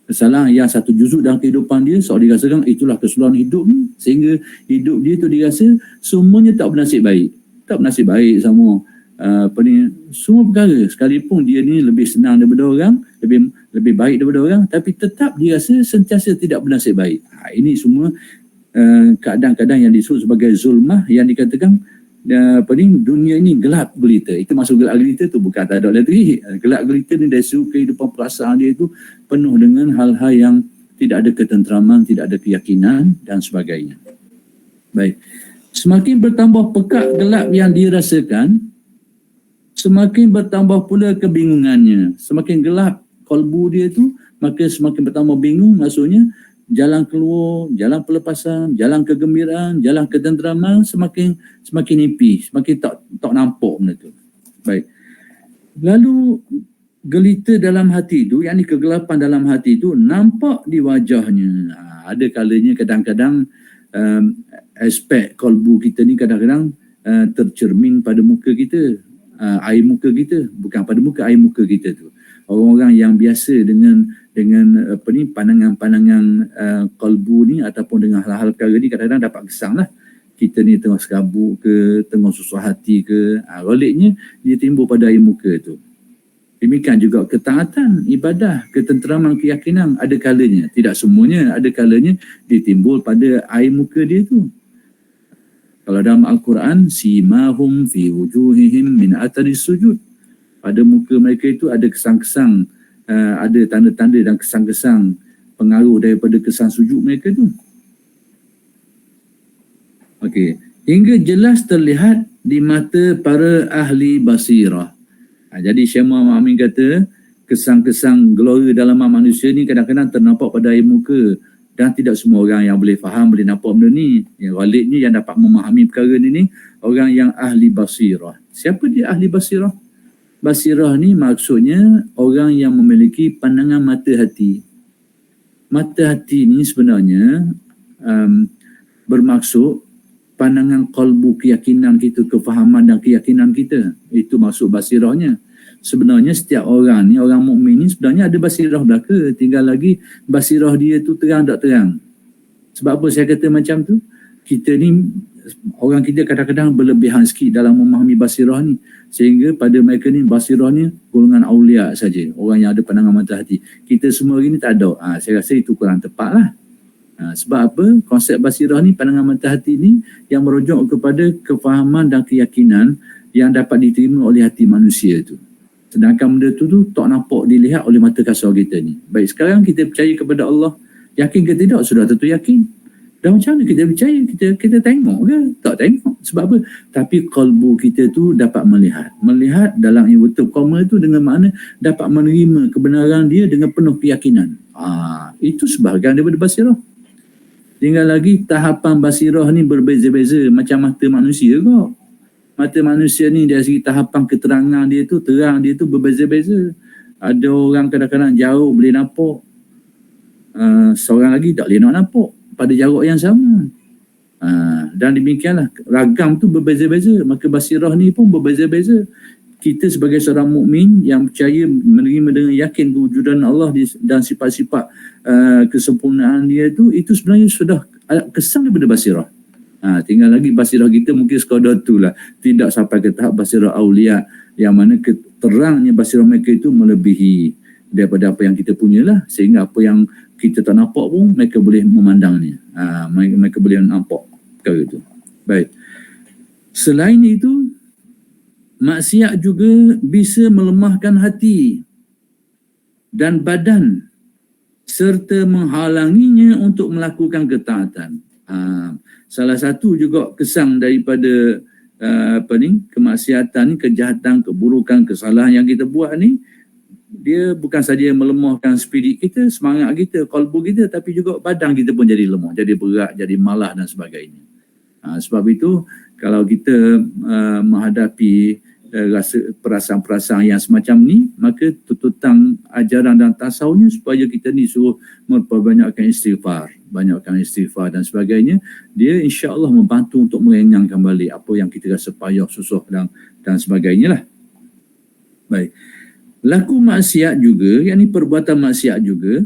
Kesalahan yang satu juzuk dalam kehidupan dia seolah dia rasakan itulah keseluruhan hidupnya. Sehingga hidup dia tu dia rasa semuanya tak bernasib baik. Tak bernasib baik sama semua perkara, sekalipun dia ni lebih senang daripada orang, lebih baik daripada orang, tapi tetap dia rasa sentiasa tidak bernasib baik. Ini semua keadaan-keadaan yang disebut sebagai zulmah, yang dikatakan dunia ini gelap gelita. Itu maksud gelap gelita tu bukan tak ada lagi. Gelap gelita ni dari sudut kehidupan perasaan dia itu penuh dengan hal-hal yang tidak ada ketenteraman, tidak ada keyakinan dan sebagainya. Baik. Semakin bertambah pekat gelap yang dirasakan, semakin bertambah pula kebingungannya. Semakin gelap kalbu dia tu, maka semakin bertambah bingung. Maksudnya jalan keluar, jalan pelepasan, jalan kegembiraan, jalan ketenteraman semakin nipis, semakin tak nampak benda tu. Baik. Lalu gelita dalam hati tu, yakni kegelapan dalam hati tu nampak di wajahnya. Ada kalanya kadang-kadang aspek kalbu kita ni kadang-kadang tercermin pada muka kita. Air muka kita, bukan pada muka, air muka kita tu. Orang-orang yang biasa dengan pandangan-pandangan kalbu ni ataupun dengan hal-hal perkara ni kadang-kadang dapat kesang lah. Kita ni tengah serabut ke, tengah susah hati ke, roliknya dia timbul pada air muka tu. Demikian juga ketaatan, ibadah, ketenteraman, keyakinan ada kalanya, tidak semuanya, ada kalanya ditimbul pada air muka dia tu. Kalau dalam Al-Quran, simahum fi wujuhihim min atharis sujud. Pada muka mereka itu ada kesang-kesang, ada tanda-tanda dan kesang-kesang pengaruh daripada kesang sujud mereka tu. Okey, hingga jelas terlihat di mata para ahli basirah. Jadi Syekh Muhammad Amin kata, kesang-kesang gelora dalam manusia ni kadang-kadang ternampak pada air muka. Dan tidak semua orang yang boleh faham, boleh nampak benda ni. Yang ghalibnya yang dapat memahami perkara ni orang yang ahli basirah. Siapa dia ahli basirah? Basirah ni maksudnya orang yang memiliki pandangan mata hati. Mata hati ni sebenarnya bermaksud pandangan qalbu, keyakinan kita, kefahaman dan keyakinan kita. Itu maksud basirahnya. Sebenarnya setiap orang ni, orang mukmin ni sebenarnya ada basirah belaka. Tinggal lagi basirah dia tu terang tak terang. Sebab apa saya kata macam tu? Kita ni, orang kita kadang-kadang berlebihan sikit dalam memahami basirah ni. Sehingga pada mereka ni basirah ni golongan awliya saja. Orang yang ada pandangan mata hati. Kita semua hari ni tak ada. Saya rasa itu kurang tepat lah. Sebab apa? Konsep basirah ni, pandangan mata hati ni yang merujuk kepada kefahaman dan keyakinan yang dapat diterima oleh hati manusia tu. Sedangkan benda tu tak nampak dilihat oleh mata kasar kita ni. Baik, sekarang kita percaya kepada Allah. Yakin ke tidak? Sudah tentu yakin. Dan macam mana kita percaya? Kita tengok ke? Tak tengok. Sebab apa? Tapi kalbu kita tu dapat melihat. Melihat dalam inverted comma tu dengan makna dapat menerima kebenaran dia dengan penuh keyakinan. Itu sebahagian daripada basirah. Tinggal lagi tahapan basirah ni berbeza-beza macam mata manusia kok. Mata manusia ni dari segi tahapan keterangan dia tu, terang dia tu berbeza-beza. Ada orang kadang-kadang jauh boleh nampak, seorang lagi tak boleh nak nampak pada jarak yang sama. Dan demikianlah, ragam tu berbeza-beza, maka basirah ni pun berbeza-beza. Kita sebagai seorang mukmin yang percaya, menerima dengan yakin kewujudan Allah dan sifat-sifat kesempurnaan dia tu, itu sebenarnya sudah kesan daripada basirah. Tinggal lagi basirah kita mungkin sekadar tu lah, tidak sampai ke tahap basirah awliya yang mana terangnya basirah mereka itu melebihi daripada apa yang kita punya lah, sehingga apa yang kita tak nampak pun mereka boleh memandangnya. Mereka boleh nampak perkara itu. Baik. Selain itu, maksiat juga bisa melemahkan hati dan badan serta menghalanginya untuk melakukan ketaatan. Salah satu juga kesan daripada kemaksiatan ni, kejahatan, keburukan, kesalahan yang kita buat ni, dia bukan saja melemahkan spirit kita, semangat kita, kalbu kita, tapi juga badan kita pun jadi lemah, jadi berat, jadi malas dan sebagainya. Sebab itu kalau kita menghadapi rasa perasaan-perasaan yang semacam ni, maka tuntutan ajaran dan tasawufnya supaya kita ni suruh memperbanyakkan istighfar, banyakkan istighfar dan sebagainya. Dia insya-Allah membantu untuk meringankan balik apa yang kita rasa payah, susah dan sebagainya lah. Baik. Laku maksiat juga, yakni perbuatan maksiat juga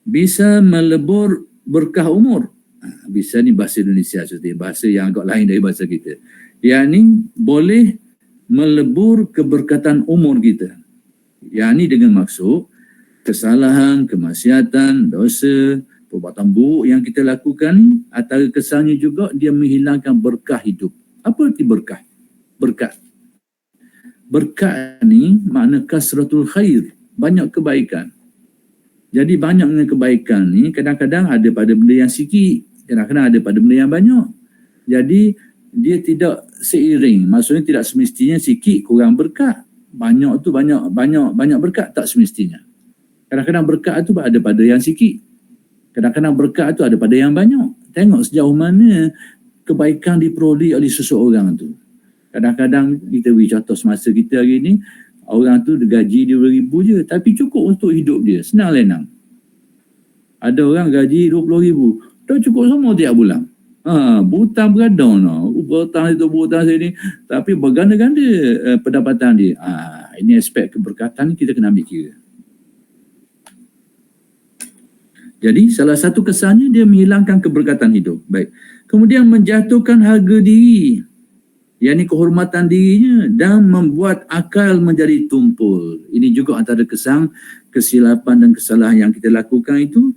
bisa melebur berkah umur. Bisa ni bahasa Indonesia seperti bahasa yang agak lain dari bahasa kita. Yakni boleh melebur keberkatan umur kita. Yakni dengan maksud kesalahan, kemaksiatan, dosa, perbuatan buruk yang kita lakukan ni, antara kesannya juga dia menghilangkan berkah hidup. Apa arti berkah? Berkat. Berkat ni makna kasratul khair, banyak kebaikan. Jadi banyaknya kebaikan ni kadang-kadang ada pada benda yang sikit, kadang-kadang ada pada benda yang banyak. Jadi dia tidak seiring, maksudnya tidak semestinya sikit kurang berkat. Banyak tu banyak berkat, tak semestinya. Kadang-kadang berkat tu ada pada yang sikit. Kadang-kadang berkat tu ada pada yang banyak. Tengok sejauh mana kebaikan diperoleh oleh seseorang tu. Kadang-kadang kita beri contoh semasa kita hari ni, orang tu gaji dia RM2,000 je, tapi cukup untuk hidup dia, senang lenang. Ada orang gaji RM20,000, dah cukup semua tiap bulan. Berhutang beradang lah. Berhutang itu, berhutang sini, tapi berganda-ganda pendapatan dia. Ini aspek keberkatan kita kena ambil kira. Jadi salah satu kesannya dia menghilangkan keberkatan hidup. Baik. Kemudian menjatuhkan harga diri, yakni kehormatan dirinya, dan membuat akal menjadi tumpul. Ini juga antara kesan kesilapan dan kesalahan yang kita lakukan itu.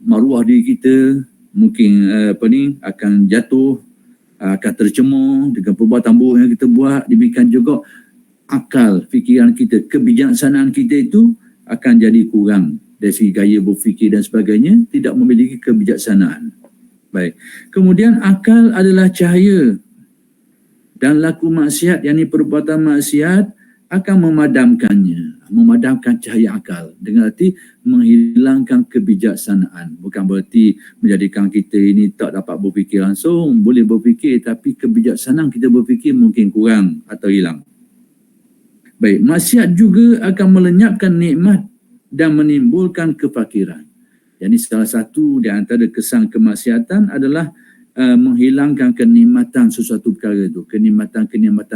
Maruah diri kita mungkin akan jatuh, akan tercemar dengan perbuatan buruk yang kita buat. Demikian juga akal, fikiran kita, kebijaksanaan kita itu akan jadi kurang dari segi gaya berfikir dan sebagainya, tidak memiliki kebijaksanaan. Baik. Kemudian akal adalah cahaya, dan laku maksiat, yakni perbuatan maksiat, akan memadamkan cahaya akal, dengan arti menghilangkan kebijaksanaan. Bukan berarti menjadikan kita ini tak dapat berfikir langsung, boleh berfikir, tapi kebijaksanaan kita berfikir mungkin kurang atau hilang. Baik, maksiat juga akan melenyapkan nikmat dan menimbulkan kefakiran. Jadi salah satu di antara kesan kemaksiatan adalah menghilangkan kenikmatan sesuatu perkara itu, kenikmatan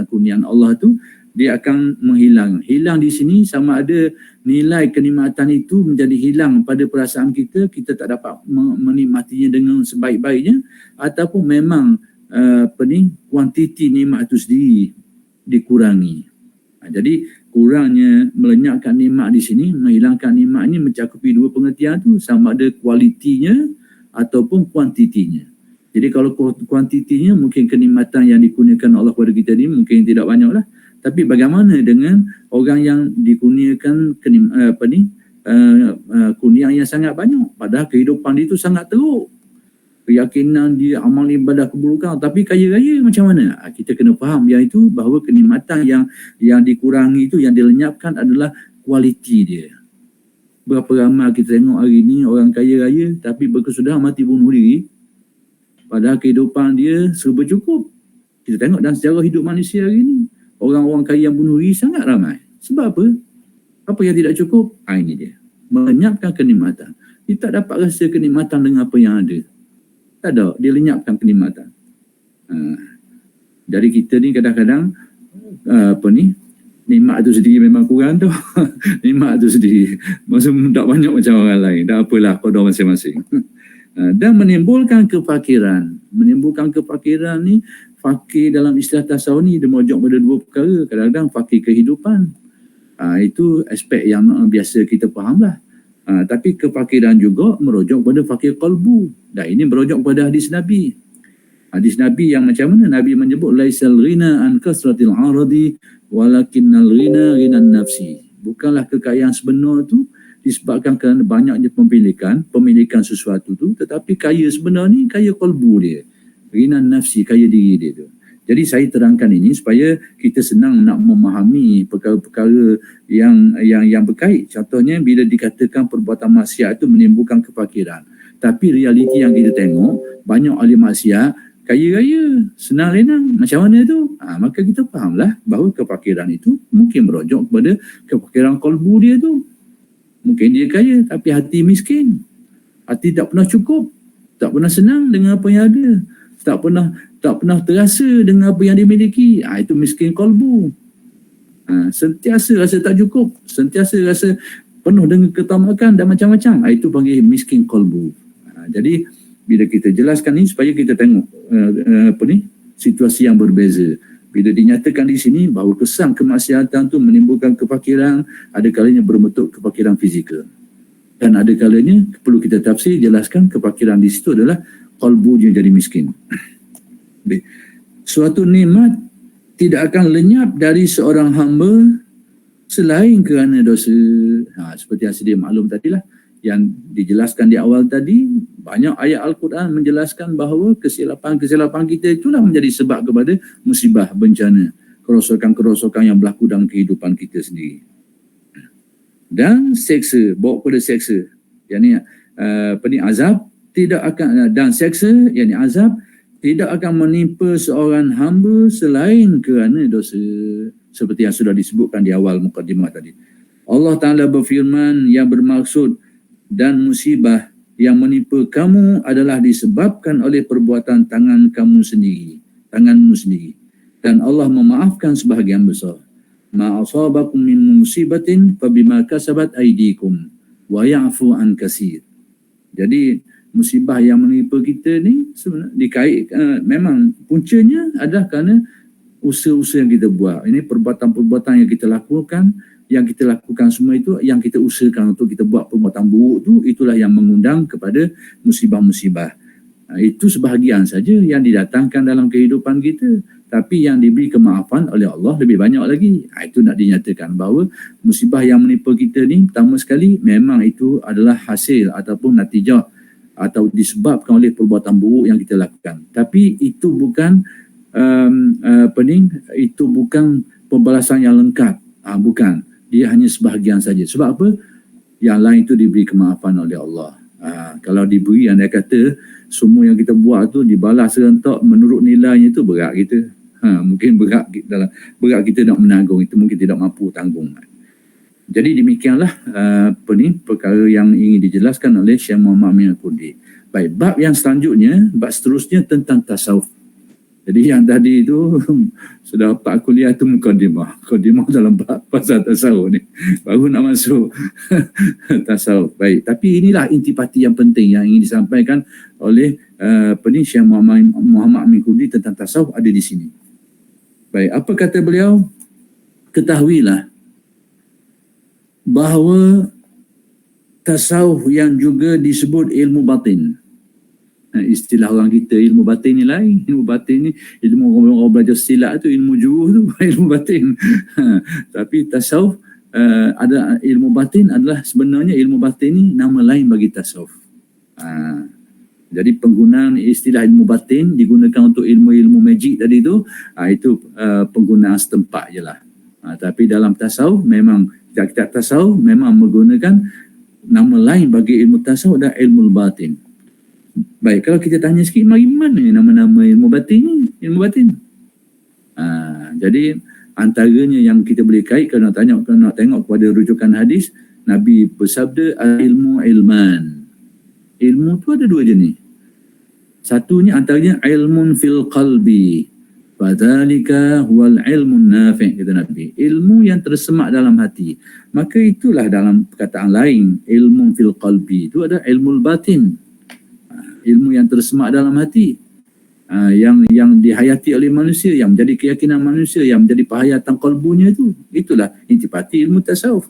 kurniaan Allah tu, dia akan menghilang. Hilang di sini sama ada nilai kenikmatan itu menjadi hilang pada perasaan kita, kita tak dapat menikmatinya dengan sebaik-baiknya, ataupun memang kuantiti nikmat itu sendiri dikurangi. Jadi kurangnya melenyapkan nikmat di sini, menghilangkan nikmat ini mencakupi dua pengertian tu, sama ada kualitinya ataupun kuantitinya. Jadi kalau kuantitinya mungkin kenikmatan yang dikurniakan Allah kepada kita ni mungkin tidak banyak lah. Tapi bagaimana dengan orang yang dikurniakan kurniaan yang sangat banyak, padahal kehidupan dia itu sangat teruk, keyakinan dia, amal ibadah, keburukan, tapi kaya raya macam mana? Kita kena faham yang itu, bahawa kenikmatan yang dikurangi itu, yang dilenyapkan adalah kualiti dia. Berapa ramai kita tengok hari ni orang kaya raya tapi berkesudahan mati bunuh diri, padahal kehidupan dia serba cukup. Kita tengok dalam sejarah hidup manusia hari ni, orang-orang kaya yang bunuh diri sangat ramai. Sebab apa? Apa yang tidak cukup? Ini dia. Melenyapkan kenikmatan. Dia tak dapat rasa kenikmatan dengan apa yang ada. Tak ada. Dia lenyapkan kenikmatan. Jadi kita ni kadang-kadang nikmat tu sendiri memang kurang tu. Nikmat tu sendiri. Maksudnya tak banyak macam orang lain. Tak apalah, pada masing-masing. Dan menimbulkan kefakiran. Menimbulkan kefakiran ni, fakir dalam istilah tasawuf ni dia merujuk pada dua perkara. Kadang-kadang fakir kehidupan, itu aspek yang biasa kita fahamlah. Tapi kefakiran juga merujuk pada fakir qalbu. Dan ini merujuk pada hadis Nabi. Hadis Nabi yang macam mana? Nabi menyebut laisal ghina an kasratil aradi walakinnal ghina ghinan nafsi. Bukanlah kekayaan sebenar tu disebabkan kerana banyaknya pemilikan sesuatu tu, tetapi kaya sebenar ni kaya qalbu dia, ghinan nafsi, kaya diri dia tu. Jadi saya terangkan ini supaya kita senang nak memahami perkara-perkara yang berkait. Contohnya bila dikatakan perbuatan maksiat itu menimbulkan kefakiran, tapi realiti yang kita tengok, banyak ahli maksiat kaya-raya, senang lenang. Macam mana tu? Maka kita fahamlah bahawa kefakiran itu mungkin merujuk kepada kefakiran kalbu dia tu. Mungkin dia kaya tapi hati miskin. Hati tak pernah cukup, tak pernah senang dengan apa yang ada, tak pernah terasa dengan apa yang dimiliki. Itu miskin kalbu. Sentiasa rasa tak cukup, sentiasa rasa penuh dengan ketamakan dan macam-macam. Itu panggil miskin kalbu. Jadi bila kita jelaskan ni supaya kita tengok situasi yang berbeza. Bila dinyatakan di sini bahawa kesan kemaksiatan tu menimbulkan kefakiran, ada kalanya berbentuk kefakiran fizikal. Dan ada kalanya perlu kita tafsir, jelaskan kefakiran di situ adalah kalbunya jadi miskin. Suatu nikmat tidak akan lenyap dari seorang hamba selain kerana dosa. Seperti yang sedia maklum tadilah, yang dijelaskan di awal tadi, banyak ayat Al-Quran menjelaskan bahawa kesilapan-kesilapan kita itulah menjadi sebab kepada musibah, bencana, kerosakan-kerosakan yang berlaku dalam kehidupan kita sendiri. Dan seksa, bawa kepada seksa, yakni azab tidak akan, dan seksa yakni azab tidak akan menimpa seorang hamba selain kerana dosa, seperti yang sudah disebutkan di awal mukadimah tadi. Allah Ta'ala berfirman yang bermaksud dan musibah yang menimpa kamu adalah disebabkan oleh perbuatan tanganmu sendiri. Dan Allah memaafkan sebahagian besar. Ma asabakum min musibatin fabima kasabat aydikum wa ya'fu an katsir. Jadi musibah yang menimpa kita ni sebenarnya memang puncanya adalah kerana usaha-usaha yang kita buat. Ini perbuatan-perbuatan yang kita lakukan. Yang kita lakukan semua itu, yang kita usahakan untuk kita buat perbuatan buruk tu, itulah yang mengundang kepada musibah-musibah. Itu sebahagian saja yang didatangkan dalam kehidupan kita. Tapi yang diberi kemaafan oleh Allah lebih banyak lagi. Itu nak dinyatakan bahawa musibah yang menimpa kita ni, pertama sekali memang itu adalah hasil ataupun natijah atau disebabkan oleh perbuatan buruk yang kita lakukan. Tapi itu bukan itu bukan pembalasan yang lengkap. Bukan. Dia hanya sebahagian saja. Sebab apa? Yang lain itu diberi kemaafan oleh Allah. Kalau diberi, anda kata semua yang kita buat tu dibalas serentak menurut nilainya, itu berat kita. Mungkin berat kita nak menanggung, itu mungkin tidak mampu tanggung. Jadi demikianlah perkara yang ingin dijelaskan oleh Syekh Muhammad Amin Al-Qurdi. Baik, bab yang selanjutnya, bab seterusnya tentang tasawuf. Jadi yang tadi itu sudah 4 kuliah tu mukadimah dalam pasal tasawuf ni. Baru nak masuk tasawuf. Baik, tapi inilah intipati yang penting yang ingin disampaikan oleh Syekh Muhammad Amin Qurdi tentang tasawuf ada di sini. Baik, apa kata beliau? Ketahuilah bahawa tasawuf yang juga disebut ilmu batin. Istilah orang kita, ilmu batin ni lain. Ilmu batin ni, ilmu orang belajar silat tu, ilmu juruh tu ilmu batin. Tapi tasawuf ada ilmu batin adalah sebenarnya ilmu batin ni nama lain bagi tasawuf. Jadi penggunaan istilah ilmu batin digunakan untuk ilmu-ilmu magic tadi tu, itu penggunaan setempat je lah. Tapi dalam tasawuf memang, kitab tasawuf memang menggunakan nama lain bagi ilmu tasawuf adalah ilmu batin. Baik, kalau kita tanya sikit, mari mana nama-nama ilmu batin ni? Ilmu batin. Jadi antaranya yang kita boleh kait kalau nak tengok kepada rujukan hadis, Nabi bersabda ilmu ilman. Ilmu tu ada 2 jenis. Satunya antaranya ilmun fil qalbi. Fadzalika huwal ilmun nafi', kata Nabi. Ilmu yang tersemak dalam hati. Maka itulah dalam perkataan lain, ilmun fil qalbi itu ada ilmu batin. Ilmu yang tersemak dalam hati, yang dihayati oleh manusia, yang menjadi keyakinan manusia, yang menjadi penghayatan kalbunya itu. Itulah intipati ilmu tasawuf.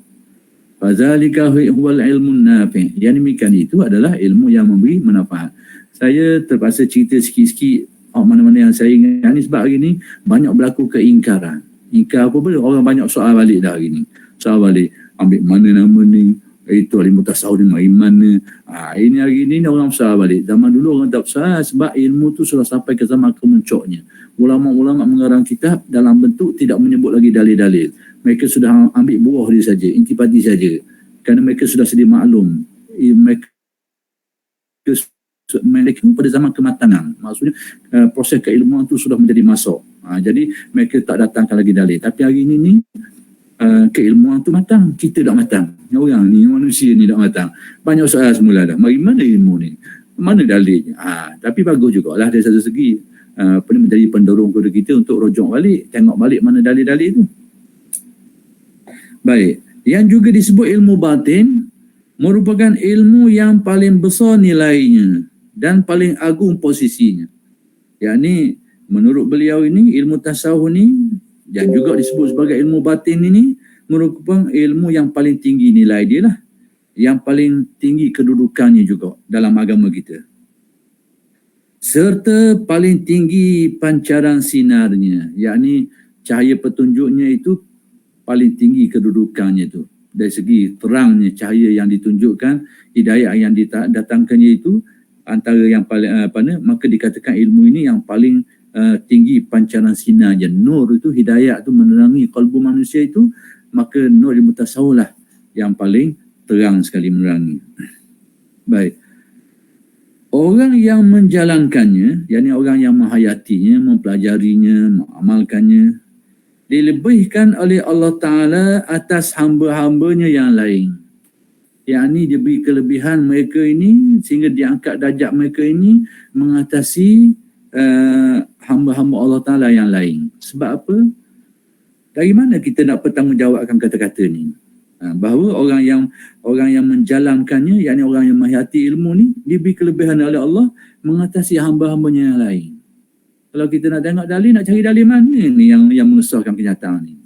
Fadzalika huwal ilmun nafi'. Yang demikian itu adalah ilmu yang memberi manfaat. Saya terpaksa cerita sikit-sikit mana-mana yang saya ingat ni, sebab hari ni banyak berlaku keingkaran. Ingkar apa pun, orang banyak soal balik dah hari ni. Soal balik, ambil mana nama ni, itu ilmu tasawuf ni mari mana. Ini hari ni orang besar balik. Zaman dulu orang tak besar sebab ilmu tu sudah sampai ke zaman kemuncaknya. Ulama-ulama mengarang kitab dalam bentuk tidak menyebut lagi dalil-dalil. Mereka sudah ambil buah dia saja, intipati saja. Kerana mereka sudah sedia maklum. Mereka mereka pada zaman kematangan. Maksudnya proses keilmuan tu sudah menjadi masuk. Jadi mereka tak datangkan lagi dalil. Tapi hari ini ni keilmuan tu matang, kita tak matang. Orang ni, manusia ni tak matang. Banyak soalan semula dah. Mari mana ilmu ni? Mana dalilnya? Tapi bagus jugalah dari satu segi. Menjadi pendorong kepada kita untuk rujuk balik, tengok balik mana dalil-dalil tu. Baik. Yang juga disebut ilmu batin merupakan ilmu yang paling besar nilainya dan paling agung posisinya. Yakni menurut beliau ini ilmu tasawuf ni yang juga disebut sebagai ilmu batin ini merupakan ilmu yang paling tinggi nilai dia lah. Yang paling tinggi kedudukannya juga dalam agama kita. Serta paling tinggi pancaran sinarnya, yakni cahaya petunjuknya itu paling tinggi kedudukannya tu. Dari segi terangnya cahaya yang ditunjukkan, hidayah yang didatangkannya itu antara yang paling maka dikatakan ilmu ini yang paling tinggi pancaran sinarnya. Nur itu, hidayah itu menerangi kalbu manusia itu, maka nur ilmu tasawuf lah yang paling terang sekali menerangi. Baik. Orang yang menjalankannya, yakni orang yang menghayatinya, mempelajarinya, mengamalkannya, dilebihkan oleh Allah Ta'ala atas hamba-hambanya yang lain. Yakni diberi kelebihan mereka ini sehingga diangkat darjat mereka ini mengatasi hamba-hamba Allah Ta'ala yang lain. Sebab apa? Dari mana kita nak bertanggungjawabkan kata-kata ni? Bahawa orang yang menjalankannya, yakni orang yang menghayati ilmu ni, diberi kelebihan oleh Allah mengatasi hamba-hambanya yang lain. Kalau kita nak tengok dalil, nak cari dalil mana ni yang mengesahkan kenyataan ni?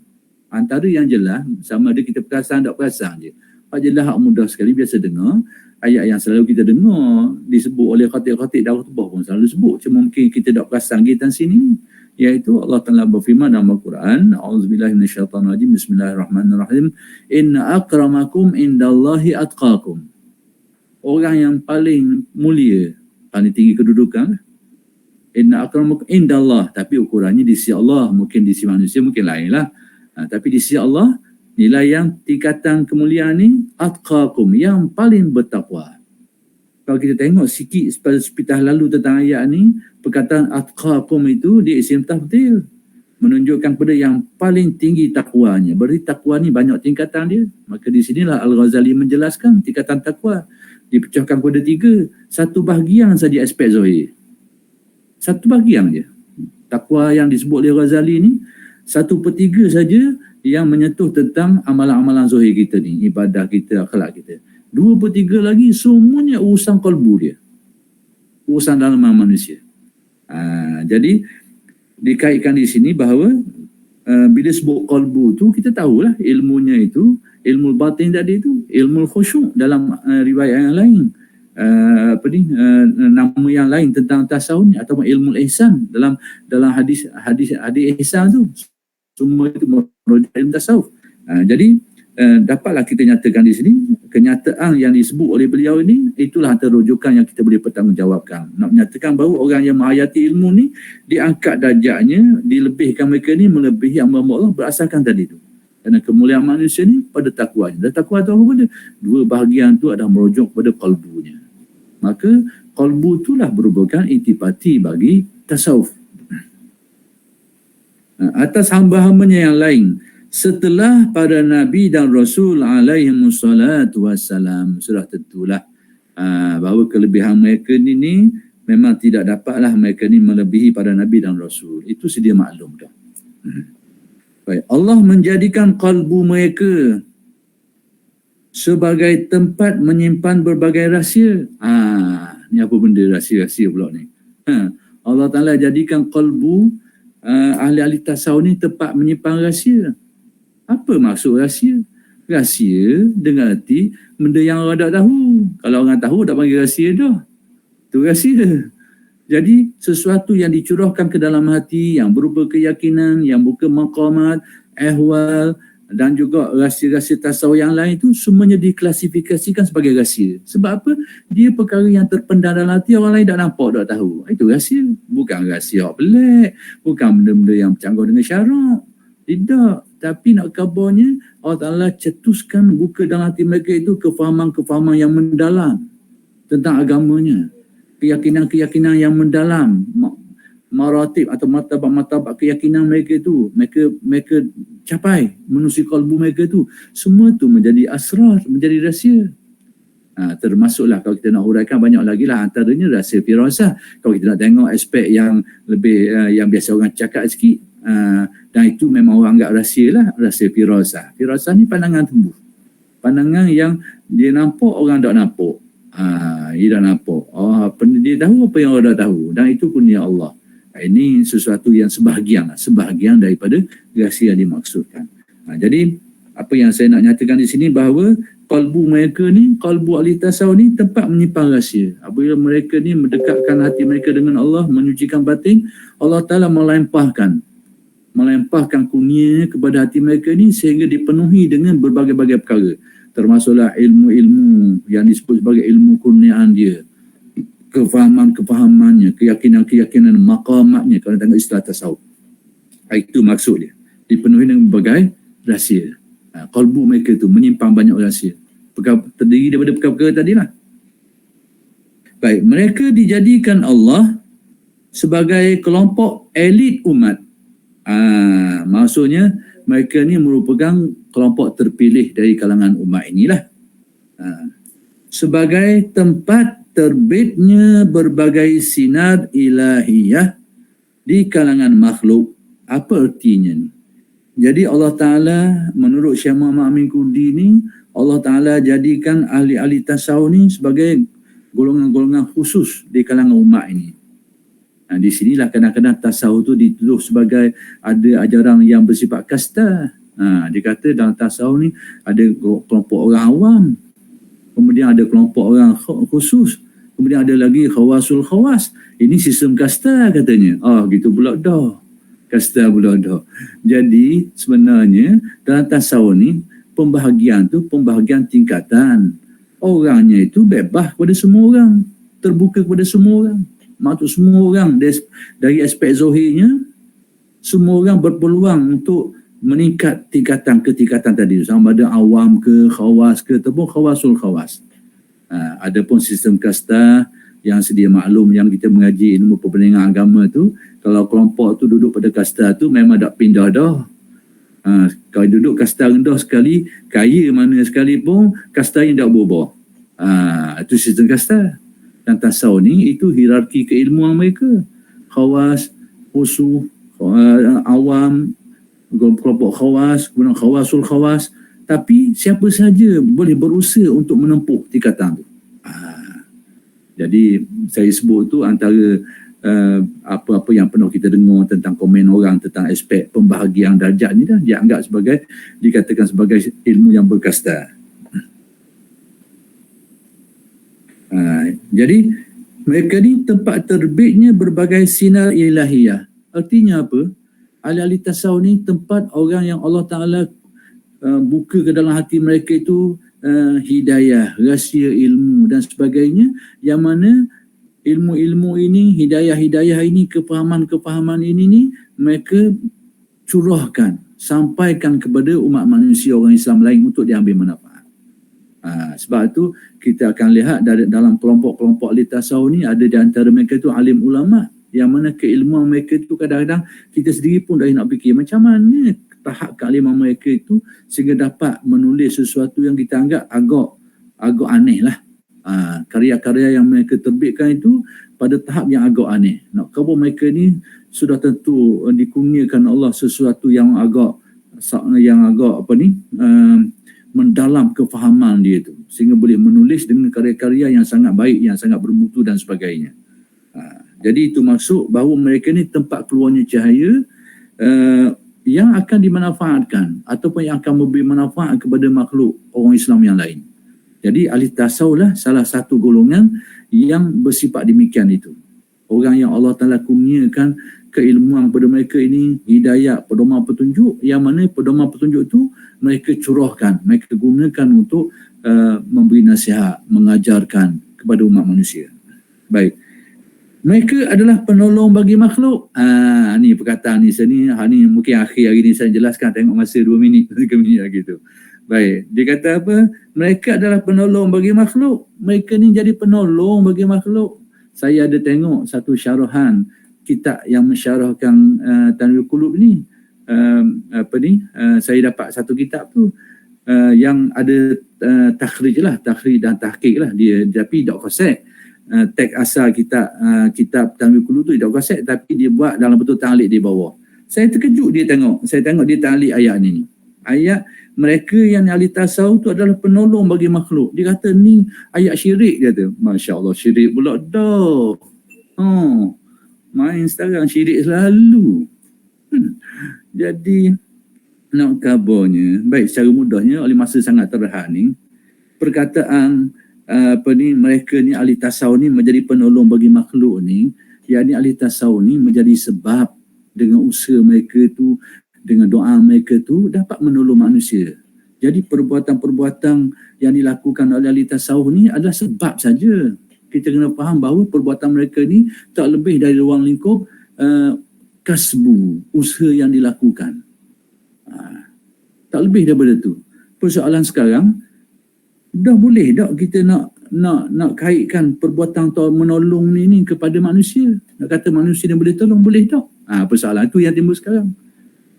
Antara yang jelas, sama ada kita perasan tak perasan je. Hak jelas, hak mudah sekali, biasa dengar. Ayat yang selalu kita dengar, disebut oleh khatib-khatib dakwah tubah pun selalu sebut. Cuma mungkin kita tak perasan kita sini. Iaitu Allah Ta'ala berfirman dalam Al-Quran, A'udzubillahi minasyaitanirrajim, Bismillahirrahmanirrahim, Inna akramakum indallahi atqakum. Orang yang paling mulia, paling tinggi kedudukan, Inna akramakum indallah, tapi ukurannya di sisi Allah, mungkin di sisi manusia mungkin lain lah. Tapi di sisi Allah, nilai yang tingkatan kemuliaan ni, atqakum, yang paling bertakwa. Kalau kita tengok sikit sepitah lalu tentang ayat ni, perkataan atqakum itu di isim tafdil, menunjukkan pada yang paling tinggi takwanya. Berarti takwa ni banyak tingkatan dia. Maka di sinilah Al-Ghazali menjelaskan tingkatan takwa dipecahkan pada 3. Satu bahagian saja aspek zahir. Satu bahagian je. Takwa yang disebut oleh Ghazali ni 1/3 saja yang menyentuh tentang amalan-amalan zahir kita ni, ibadah kita, akhlak kita. 2/3 lagi semuanya urusan kalbu dia, urusan dalam manusia. Jadi dikaitkan di sini bahawa bila sebut kalbu tu, kita tahulah ilmunya itu ilmu batin tadi itu, ilmu khusyuk dalam riwayat yang lain, nama yang lain tentang tasawuf ni, atau ilmu ihsan dalam hadis ihsan tu, semua itu merujuk ilmu tasawuf. Jadi dapatlah kita nyatakan di sini kenyataan yang disebut oleh beliau ini, itulah antara rujukan yang kita boleh bertanggungjawabkan. Nak menyatakan bahawa orang yang menghayati ilmu ni diangkat darjatnya, dilebihkan mereka ni melebihi hamba Allah berdasarkan tadi tu. Kerana kemuliaan manusia ni pada takwanya. Dan takwa tu apa benda? 2 bahagian tu adalah merujuk pada kalbunya. Maka kalbu itulah merupakan intipati bagi tasawuf. Atas hamba-hambanya yang lain, setelah para Nabi dan Rasul alaihimussalatu wassalam, sudah tentulah bahawa kelebihan mereka ni memang tidak dapatlah mereka ni melebihi para Nabi dan Rasul. Itu sedia maklum dah. Baik, Allah menjadikan kalbu mereka sebagai tempat menyimpan berbagai rahsia. Ni apa benda rahsia-rahsia pula ni? Allah Ta'ala jadikan kalbu ahli-ahli tasawuf ni tempat menyimpan rahsia. Apa maksud rahsia? Rahsia dengan arti benda yang orang tak tahu. Kalau orang tahu, tak panggil rahsia dah. Itu rahsia. Jadi sesuatu yang dicurahkan ke dalam hati, yang berupa keyakinan, yang bukan maqamat, ahwal, dan juga rahsia-rahsia tasawuf yang lain itu semuanya diklasifikasikan sebagai rahsia. Sebab apa? Dia perkara yang terpendam dalam hati, orang lain tak nampak, tak tahu. Itu rahsia. Bukan rahsia pelik, bukan benda-benda yang bercanggah dengan syarak. Tidak. Tapi nak kabarnya, Allah Ta'ala cetuskan, buka dalam hati mereka itu kefahaman-kefahaman yang mendalam tentang agamanya. keyakinan-keyakinan yang mendalam, maratib atau martabak-martabak keyakinan mereka itu, mereka capai menusi kalbu mereka itu, semua itu menjadi asrar, menjadi rahsia. Termasuklah kalau kita nak huraikan banyak lagi lah, antaranya rahsia firasah. Kalau kita nak tengok aspek yang lebih yang biasa orang cakap sikit, dan itu memang orang anggap rahsia lah, rahsia firasah. Firasah ni pandangan tumbuh, pandangan yang dia nampak orang tak nampak. Dia dah nampak, dia tahu apa yang orang dah tahu, dan itu kurnia Allah. Ini sesuatu yang sebahagian daripada rahsia yang dimaksudkan. Jadi apa yang saya nak nyatakan di sini bahawa kalbu mereka ni, kalbu ahli tasawuf ni tempat menyimpan rahsia. Apabila mereka ni mendekatkan hati mereka dengan Allah, menyucikan batin, Allah Ta'ala melempahkan kurnia kepada hati mereka ni sehingga dipenuhi dengan berbagai-bagai perkara. Termasuklah ilmu-ilmu yang disebut sebagai ilmu kurniaan dia, kefahamannya, keyakinan-keyakinan, maqamatnya, kalau tengok istilah tasawuf. Itu maksud dia, dipenuhi dengan berbagai rahsia. Kalbu mereka itu menyimpan banyak rahsia, terdiri daripada perkara-perkara tadilah. Baik, mereka dijadikan Allah sebagai kelompok elit umat. Maksudnya mereka ni merupakan kelompok terpilih dari kalangan umat inilah. Sebagai tempat terbitnya berbagai sinar ilahiyah di kalangan makhluk. Apa artinya ni? Jadi Allah Ta'ala menurut Syekh Muhammad Amin Kurdi ni, Allah Ta'ala jadikan ahli-ahli tasawuf ni sebagai golongan-golongan khusus di kalangan umat ini. Di sinilah kadang-kadang tasawuf tu dituduh sebagai ada ajaran yang bersifat kasta. Dia kata dalam tasawuf ni ada kelompok orang awam, kemudian ada kelompok orang khusus, kemudian ada lagi khawasul khawas. Ini sistem kasta katanya. Gitu pula dah. Kasta pula dah. Jadi sebenarnya dalam tasawuf ni pembahagian tingkatan. Orangnya itu bebas kepada semua orang, terbuka kepada semua orang. Maksud semua orang dari aspek zohirnya, semua orang berpeluang untuk meningkat tingkatan ke tingkatan tadi, sama ada awam ke khawas ke ataupun khawasul khawas. Adapun sistem kasta yang sedia maklum yang kita mengaji ilmu perbandingan agama tu, kalau kelompok tu duduk pada kasta tu memang tak pindah dah. Kalau duduk kasta rendah sekali, kaya mana sekalipun, kasta yang tak berubah. Itu sistem kasta. Dan tasawuf ni itu hierarki keilmuan mereka. Khawas, khusus, awam, kelompok khawas, kemudian khawasul khawas. Tapi siapa saja boleh berusaha untuk menempuh tingkatan tu. Jadi saya sebut tu antara apa-apa yang pernah kita dengar tentang komen orang tentang aspek pembahagian darjat ni dah dianggap sebagai, dikatakan sebagai ilmu yang berkasta. Jadi mereka ni tempat terbitnya berbagai sinar ilahiyah. Artinya apa? Ahli-ahli tasawuf ni tempat orang yang Allah Ta'ala buka ke dalam hati mereka itu hidayah, rahsia ilmu dan sebagainya, yang mana ilmu-ilmu ini, hidayah-hidayah ini, kefahaman-kefahaman ini ni mereka curahkan, sampaikan kepada umat manusia orang Islam lain untuk diambil manfaat. Sebab itu kita akan lihat dalam kelompok-kelompok ahli tasawuf ni ada di antara mereka itu alim ulama, yang mana keilmuan mereka itu kadang-kadang kita sendiri pun dah nak fikir macam mana tahap kealiman mereka itu sehingga dapat menulis sesuatu yang kita anggap agak aneh lah. Karya-karya yang mereka terbitkan itu pada tahap yang agak aneh. Nak khabar mereka ni sudah tentu dikurniakan Allah sesuatu yang agak mendalam kefahaman dia itu, sehingga boleh menulis dengan karya-karya yang sangat baik, yang sangat bermutu dan sebagainya. Jadi itu maksud bahawa mereka ni tempat keluarnya cahaya yang akan dimanfaatkan ataupun yang akan memberi manfaat kepada makhluk orang Islam yang lain. Jadi ahli tasawuf lah salah satu golongan yang bersifat demikian itu. Orang yang Allah Ta'ala kurniakan keilmuan kepada mereka ini, hidayah, pedoman petunjuk, yang mana pedoman petunjuk itu mereka curahkan, mereka gunakan untuk memberi nasihat, mengajarkan kepada umat manusia. Baik. Mereka adalah penolong bagi makhluk. Ni perkataan ni mungkin akhir hari ni saya jelaskan, tengok masa 2 minit, 3 minit lagi tu. Baik, dia kata apa? Mereka adalah penolong bagi makhluk. Mereka ni jadi penolong bagi makhluk. saya ada tengok satu syarahan kitab yang mensyarahkan Tanwirul Qulub ni. Saya dapat satu kitab tu yang ada takhrij dan tahqiq lah dia, tapi tak koset. Teks asal kitab Tanwirul Qulub tu tak koset, tapi dia buat dalam bentuk ta'liq di bawah. Saya terkejut saya tengok dia ta'liq ayat ni. Ayat mereka yang ahli tasawuf tu adalah penolong bagi makhluk. Dia kata ni ayat syirik, dia kata. Masya Allah, syirik pula dah. Main sekarang syirik selalu. Jadi nak kabarnya, baik secara mudahnya oleh masa sangat terhad ni, perkataan mereka ni ahli tasawuf ni menjadi penolong bagi makhluk ni, yakni ahli tasawuf ni menjadi sebab dengan usaha mereka tu, dengan doa mereka tu dapat menolong manusia. Jadi perbuatan-perbuatan yang dilakukan oleh ahli tasawuf ni adalah sebab saja. Kita kena faham bahawa perbuatan mereka ni tak lebih dari ruang lingkup kasbu, usaha yang dilakukan. Tak lebih daripada tu. Persoalan sekarang, dah boleh tak kita nak kaitkan perbuatan atau menolong ni kepada manusia? Nak kata manusia ni boleh tolong, boleh tak? Persoalan tu yang timbul sekarang.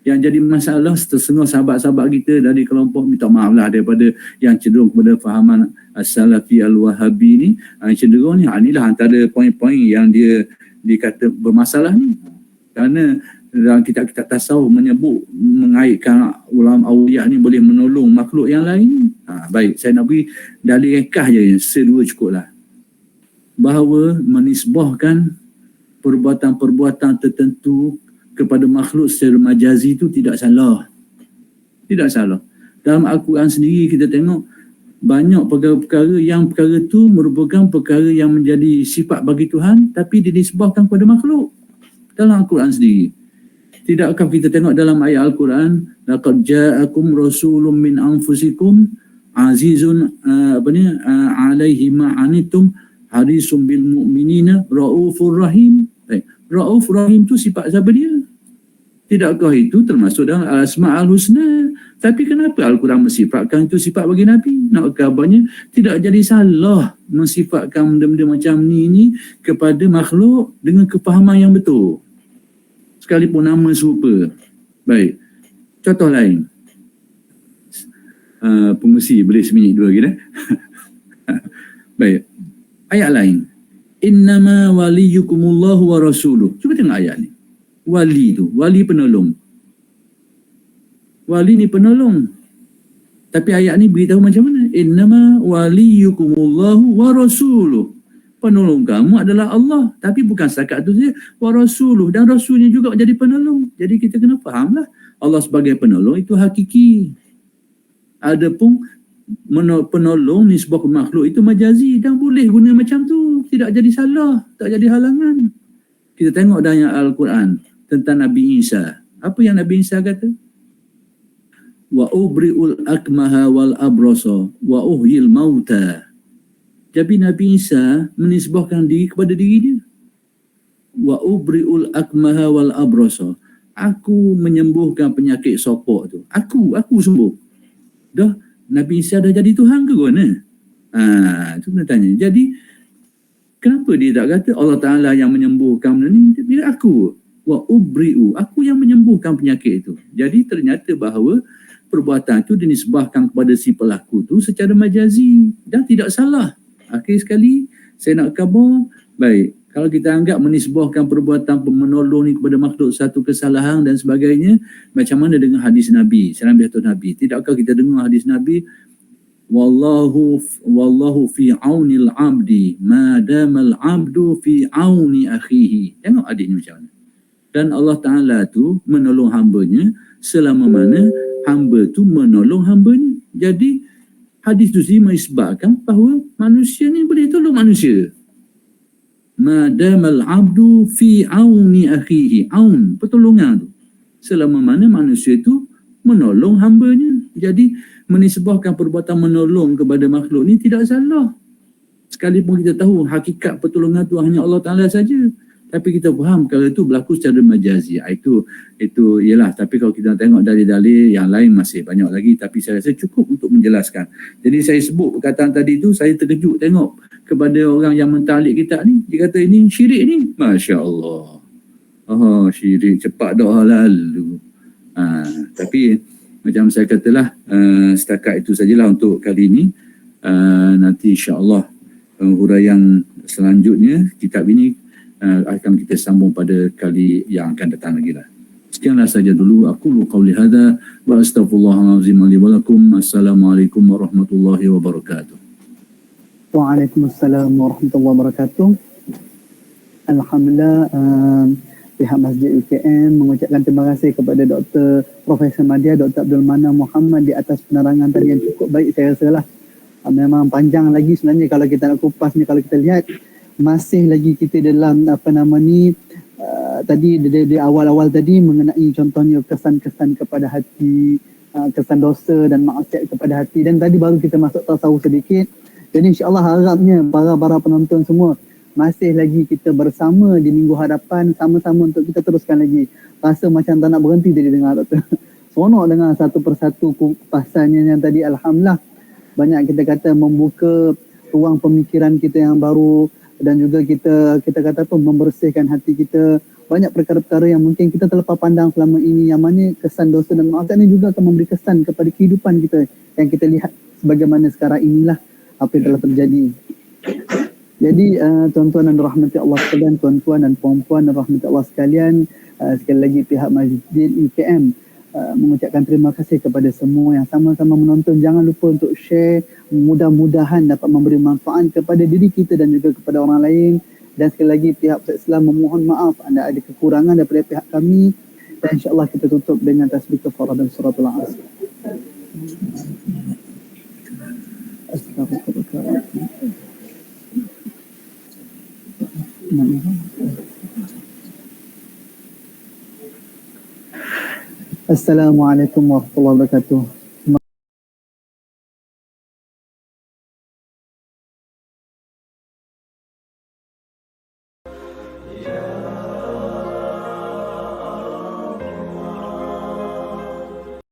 Yang jadi masalah setengah sahabat-sahabat kita dari kelompok, minta maaf lah, daripada yang cenderung kepada fahaman Salafi Al-Wahabi ni, cenderung ni, inilah antara poin-poin yang dia dikata bermasalah ni. Kerana dalam kitab-kitab tasawuf menyebut, mengaitkan ulama awliya ni boleh menolong makhluk yang lain. Baik, saya nak beri dalil rekah je, sedua cukup lah. Bahawa menisbahkan perbuatan-perbuatan tertentu kepada makhluk secara majazi itu tidak salah. Tidak salah. Dalam Al-Quran sendiri kita tengok banyak perkara-perkara yang perkara itu merupakan perkara yang menjadi sifat bagi Tuhan tapi dinisbahkan kepada makhluk. Dalam Al-Quran sendiri. Tidakkah kita tengok dalam ayat Al-Quran, laqad ja'akum rasulun min anfusikum azizun alaihi ma anitum harisun bil mu'minina raufur rahim. Rauf Rahim tu sifat siapa dia? Tidakkah itu termasuk dalam Asma'ul Husna? Tapi kenapa Al-Quran mensifatkan itu sifat bagi Nabi? Nak kabarnya tidak jadi salah mensifatkan benda-benda macam ni kepada makhluk dengan kefahaman yang betul. Sekalipun nama serupa. Baik. Contoh lain. Pengusi boleh seminit dua lagi dah. Baik. Ayat lain. Innama waliyukumullahu wa rasuluh. Cuba tengok ayat ni. Wali tu, wali penolong. Wali ni penolong. Tapi ayat ni beritahu macam mana? Innama waliyukumullahu wa rasuluh. Penolong kamu adalah Allah. Tapi bukan setakat tu saja. Wa rasuluh. Dan rasulnya juga jadi penolong. Jadi kita kena fahamlah. Allah sebagai penolong itu hakiki. Adapun penolong nisbah ke makhluk itu majazi dan boleh guna macam tu, tidak jadi salah, tak jadi halangan. Kita tengok dalam Al-Quran tentang Nabi Isa. Apa yang Nabi Isa kata? Wa ubri'ul akmaha wal abrasa wa uhyil mauta. Jadi Nabi Isa menisbahkan diri kepada diri dia. Wa ubri'ul akmaha wal abrasa. Aku menyembuhkan penyakit sopok tu. Aku sembuh. Dah Nabi Isa dah jadi Tuhan ke mana? Itu kena tanya. Jadi, kenapa dia tak kata Allah Ta'ala yang menyembuhkan benda ni? Dia aku. Wa ubri'u. Aku yang menyembuhkan penyakit itu. Jadi, ternyata bahawa perbuatan itu dinisbahkan kepada si pelaku tu secara majazi. Dan tidak salah. Akhir sekali, saya nak khabar. Baik. Kalau kita anggap menisbahkan perbuatan menolong ni kepada makhluk satu kesalahan dan sebagainya, macam mana dengan hadis Nabi, salam bihatul Nabi? Tidakkah kita dengar hadis Nabi, wallahu fi aunil abdi ma damal abdu fi auni akhihi. Tengok hadis ni macam mana. Dan Allah Ta'ala tu menolong hambanya selama mana hamba tu menolong hambanya. Jadi hadis tu sendiri mengisbatkan bahawa manusia ni boleh tolong manusia. Madamal abdu fi auni akhihi. Aun, pertolongan tu. Selama mana manusia itu menolong hambanya. Jadi menisbahkan perbuatan menolong kepada makhluk ni tidak salah. Sekalipun kita tahu hakikat pertolongan tu hanya Allah Ta'ala saja. tapi kita faham kalau itu berlaku secara majazi. Itu ialah, tapi kalau kita tengok dalil-dalil yang lain masih banyak lagi, tapi saya rasa cukup untuk menjelaskan. Jadi saya sebut perkataan tadi tu, saya terkejut tengok kepada orang yang mentahlik kita ni, dia kata ini syirik ni, Masya Allah. Oh, syirik cepat dah lalu. Tapi macam saya katalah, setakat itu sajalah untuk kali ini. Nanti insya-Allah huraian selanjutnya kitab ini akan kita sambung pada kali yang akan datang lagi lah. Sekianlah saja dulu. Aku qauli hadza wa astaghfirullahalazim li wa lakum. Assalamualaikum warahmatullahi wabarakatuh. Waalaikumsalam warahmatullahi wabarakatuh. Alhamdulillah, pihak Masjid UKM mengucapkan terima kasih kepada Dr. Profesor Madya, Dr. Abdul Manan Muhammad di atas penerangan tadi yang cukup baik, saya rasa lah. Memang panjang lagi sebenarnya kalau kita nak kupas ni, kalau kita lihat masih lagi kita dalam tadi di awal-awal tadi mengenai contohnya kesan-kesan kepada hati, kesan dosa dan maksiat kepada hati, dan tadi baru kita masuk tasawuf sedikit. Jadi insya-Allah harapnya para penonton semua masih lagi kita bersama di minggu hadapan, sama-sama untuk kita teruskan lagi. Rasa macam tak nak berhenti tadi dengar Doktor. Seronok dengar satu persatu kupasannya yang tadi. Alhamdulillah, banyak kita kata membuka ruang pemikiran kita yang baru, dan juga kita kata pun membersihkan hati kita. Banyak perkara-perkara yang mungkin kita terlepas pandang selama ini, yang mana kesan dosa dan maksiat ini juga akan memberi kesan kepada kehidupan kita yang kita lihat sebagaimana sekarang inilah apa yang telah terjadi. Jadi tuan-tuan dan rahmati Allah sekalian, tuan-tuan dan puan-puan dan rahmati Allah sekalian, sekali lagi pihak Masjid UKM mengucapkan terima kasih kepada semua yang sama-sama menonton. Jangan lupa untuk share, mudah-mudahan dapat memberi manfaat kepada diri kita dan juga kepada orang lain. Dan sekali lagi pihak Islam memohon maaf anda ada kekurangan daripada pihak kami, dan insya-Allah kita tutup dengan tasbih kafarah dan suratul asr. Assalamualaikum warahmatullahi wabarakatuh.